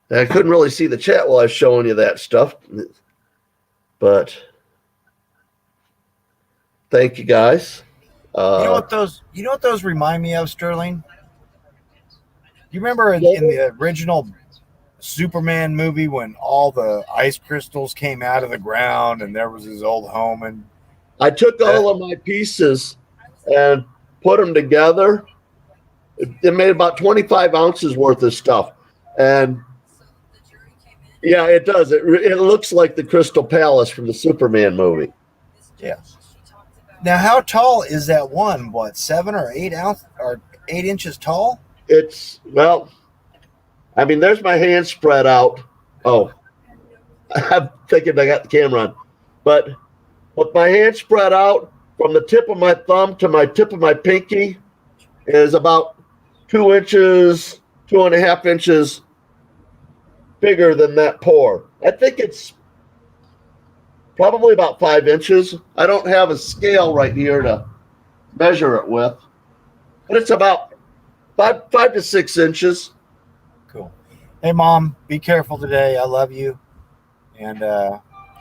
I couldn't really see the chat while I was showing you that stuff, but thank you guys. You know what those remind me of, Sterling? You remember in the original Superman movie when all the ice crystals came out of the ground and there was his old home? And I took all of my pieces and put them together. It made about 25 ounces worth of stuff. And yeah, it does. It looks like the Crystal Palace from the Superman movie. Yeah. Now, how tall is that one? What, 7 or 8 ounce or 8 inches tall? It's, well, I mean, there's my hand spread out. Oh, I'm thinking I got the camera on. But with my hand spread out from the tip of my thumb to my tip of my pinky is about 2 inches, 2.5 inches bigger than that pour. I think it's probably about 5 inches. I don't have a scale right here to measure it with, but it's about 5 to 6 inches. Cool. Hey, Mom, be careful today. I love you. And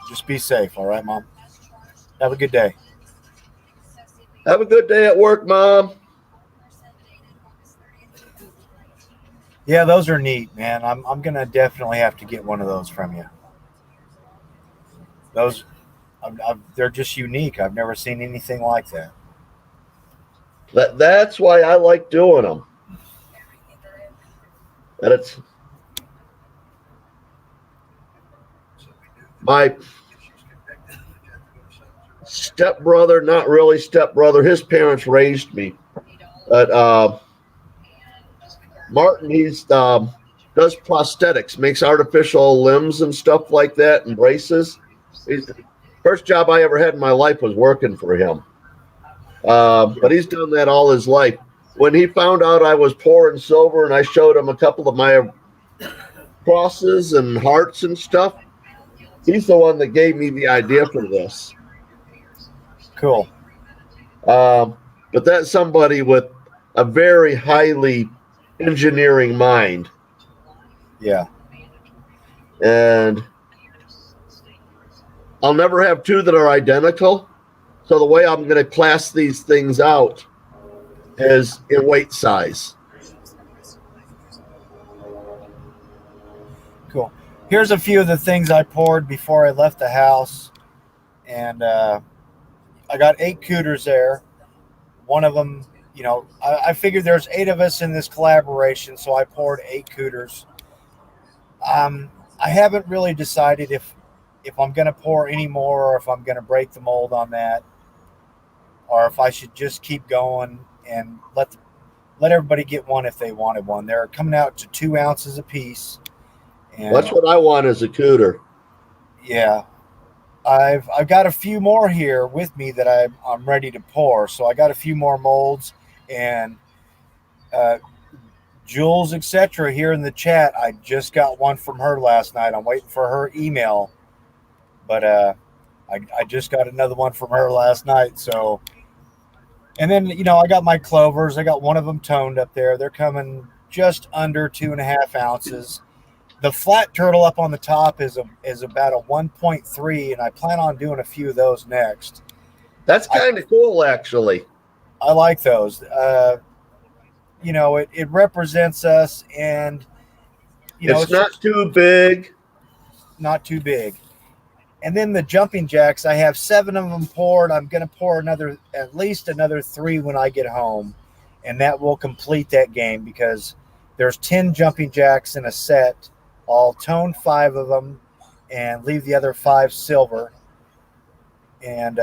just be safe. All right, Mom? Have a good day. Have a good day at work, Mom. Yeah, those are neat, man. I'm going to definitely have to get one of those from you. Those, they're just unique. I've never seen anything like that. That's why I like doing them. And it's my stepbrother, not really stepbrother. His parents raised me. But Martin, he's does prosthetics, makes artificial limbs and stuff like that, and braces. First job I ever had in my life was working for him. But he's done that all his life. When he found out I was poor and silver and I showed him a couple of my crosses and hearts and stuff, he's the one that gave me the idea for this. Cool. But that's somebody with a very highly engineering mind. Yeah. And I'll never have two that are identical. So the way I'm going to class these things out is in weight size. Cool. Here's a few of the things I poured before I left the house. And I got 8 cooters there. One of them, you know, I figured there's 8 of us in this collaboration, so I poured 8 cooters. I haven't really decided if I'm going to pour any more or if I'm going to break the mold on that, or if I should just keep going and let everybody get one if they wanted one. They're coming out to 2 ounces a piece. And that's what I want as a cooter. yeah. I've got a few more here with me that I'm ready to pour. So I got a few more molds, and uh, Jules, etc. here in the chat. I just got one from her last night. I'm waiting for her email, but I just got another one from her last night. So, and then I got my clovers. I got one of them toned up there. They're coming just under 2.5 ounces. The flat turtle up on the top is about a 1.3, and I plan on doing a few of those next. That's kind of cool, actually. I like those. It represents us, and It's it's not just too big. not too big. And then the jumping jacks, I have 7 of them poured. I'm going to pour at least another 3 when I get home, and that will complete that game because there's 10 jumping jacks in a set. I'll tone 5 of them and leave the other 5 silver. And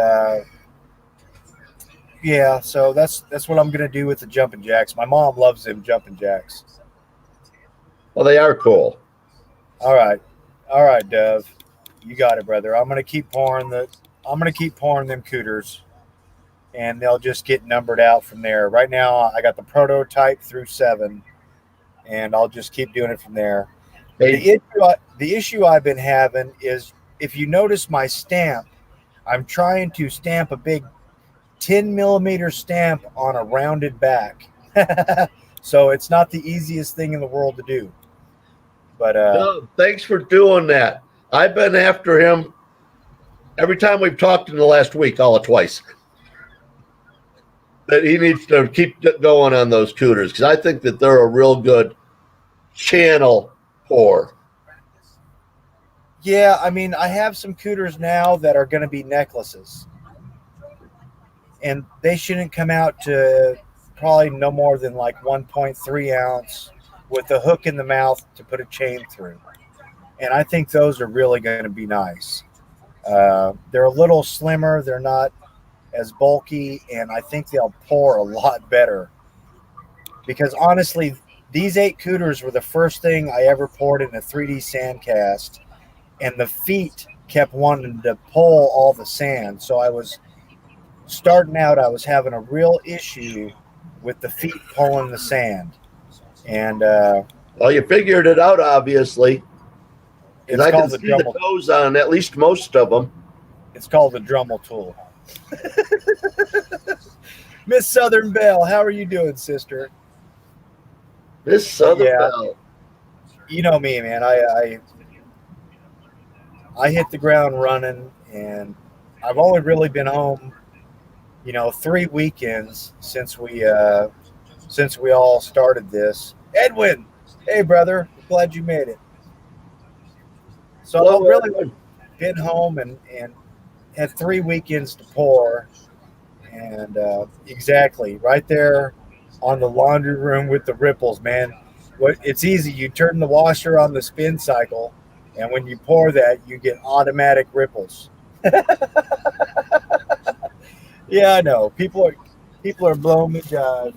yeah, so that's what I'm going to do with the jumping jacks. My mom loves them jumping jacks. Well, they are cool. All right, Dove, you got it, brother. I'm gonna keep pouring them cooters, and they'll just get numbered out from there. Right now, I got the prototype through 7, and I'll just keep doing it from there. Hey, The issue I've been having is, if you notice my stamp, I'm trying to stamp a big 10 millimeter stamp on a rounded back. So it's not the easiest thing in the world to do. But no, thanks for doing that. I've been after him every time we've talked in the last week, all of twice. That he needs to keep going on those cooters because I think that they're a real good channel pour. yeah, I mean, I have some cooters now that are going to be necklaces, and they shouldn't come out to probably no more than like 1.3 ounce with a hook in the mouth to put a chain through. And I think those are really going to be nice. They're a little slimmer, they're not as bulky, and I think they'll pour a lot better. Because honestly, these 8 cooters were the first thing I ever poured in a 3D sandcast, and the feet kept wanting to pull all the sand. So I was starting out, I was having a real issue with the feet pulling the sand. And Well, you figured it out, obviously. Because it's I can called the see the Dremel. toes on at least most of them. It's called the Dremel tool. Miss Southern Belle, how are you doing, sister? This But Southern yeah, Belle. you know me, man. I hit the ground running, and I've only really been home, 3 weekends since we all started this. Edwin, hey brother, glad you made it. So I've Hello, really everyone. been home and had 3 weekends to pour, and exactly right there on the laundry room with the ripples, man. It's easy. You turn the washer on the spin cycle, and when you pour that, you get automatic ripples. Yeah, I know. People are blowing me jive.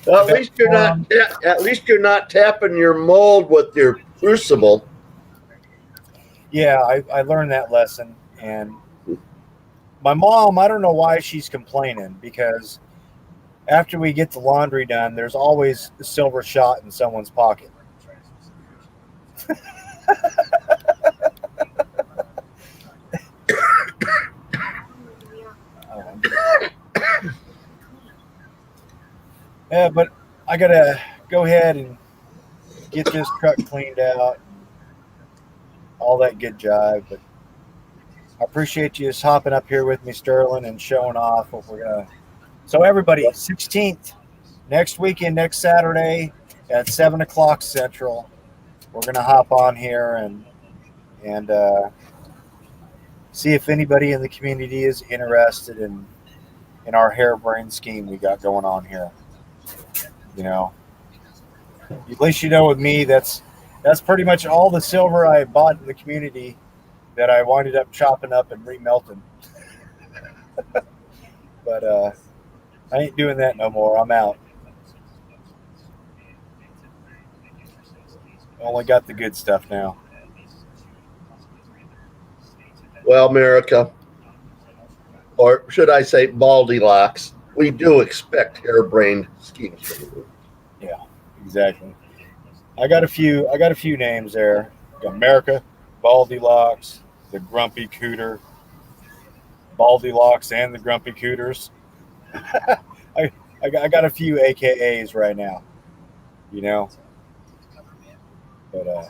Well, I at got least you're not. um, At least you're not tapping your mold with your crucible. yeah, I learned that lesson, and my mom, I don't know why she's complaining, because after we get the laundry done, there's always a silver shot in someone's pocket. Um, yeah, but I gotta go ahead and get this truck cleaned out, all that good jive. But I appreciate you just hopping up here with me, Sterling, and showing off what we're gonna. So everybody, 16th next weekend, next Saturday at 7 o'clock Central, we're gonna hop on here and see if anybody in the community is interested in our harebrained scheme we got going on here. You know, at least with me, that's pretty much all the silver I bought in the community that I winded up chopping up and remelting. But I ain't doing that no more. I'm out. Only got the good stuff now. Well, America, or should I say Baldy Locks, we do expect harebrained schemes from you. Yeah, exactly. I got a few names there. Got America, Baldy Locks, the Grumpy Cooter, Baldy Locks, and the Grumpy Cooters. I got a few AKAs right now, you know. But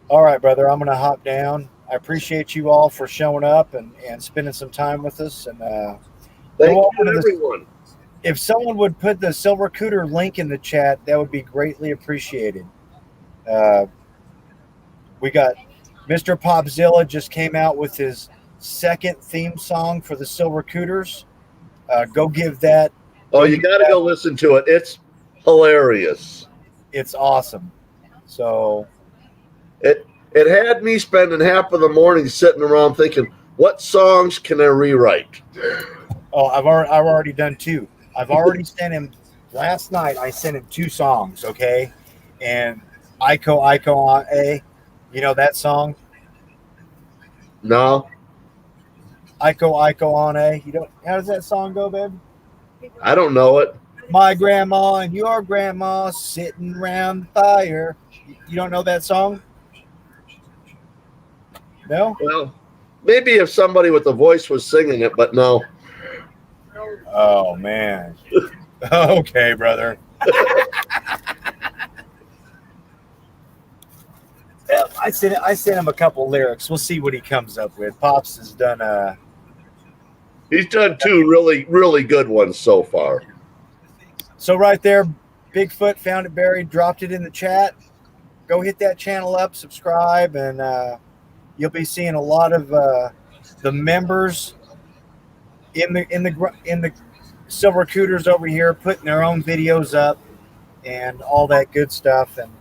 all right, brother, I'm gonna hop down. I appreciate you all for showing up and spending some time with us. And Thank go you, over to everyone. if someone would put the Silver Cooter link in the chat, that would be greatly appreciated. We got Mr. Popzilla just came out with his second theme song for the Silver Cooters. Go give that. Oh, you got to go listen to it. It's hilarious. It's awesome. So It had me spending half of the morning sitting around thinking, what songs can I rewrite? oh, I've already done two. I've already sent him last night. I sent him two songs. Okay, and Iko on A. You know that song? No, Iko on A. You don't. How does that song go, babe? I don't know it. My grandma and your grandma sitting around the fire. You don't know that song? No? Well, maybe if somebody with a voice was singing it, but no. Oh man. Okay, brother. Yeah, I sent him a couple lyrics. We'll see what he comes up with. Pops has done He's done two really, really good ones so far. so right there, Bigfoot found it buried, dropped it in the chat. Go hit that channel up, subscribe, and you'll be seeing a lot of the members in the Silver Cooters over here putting their own videos up and all that good stuff, and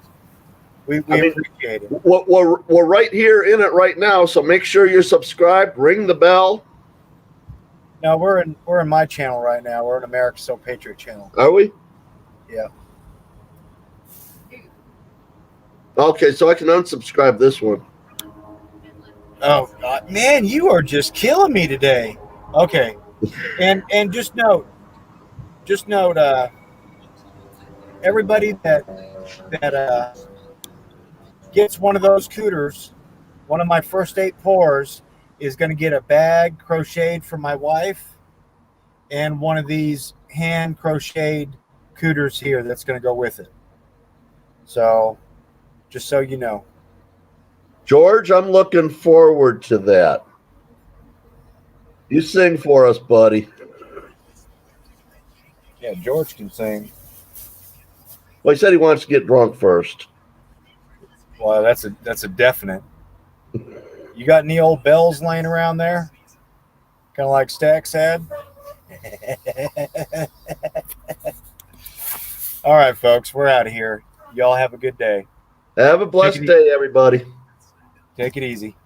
we appreciate it. We're right here in it right now, so make sure you're subscribed. Ring the bell. No, we're in my channel right now. We're in America's So Patriot channel. Are we? Yeah. Okay, so I can unsubscribe this one. Oh man, you are just killing me today. Okay, and just note, everybody that gets one of those cooters, one of my first 8 pours, is going to get a bag crocheted for my wife, and one of these hand crocheted cooters here that's going to go with it. So, just so you know. George, I'm looking forward to that. You sing for us, buddy. Yeah, George can sing. Well, he said he wants to get drunk first. Well, that's a definite. You got any old bells laying around there? Kind of like Stax had? All right, folks, we're out of here. Y'all have a good day. Have a blessed day, everybody. Take it easy.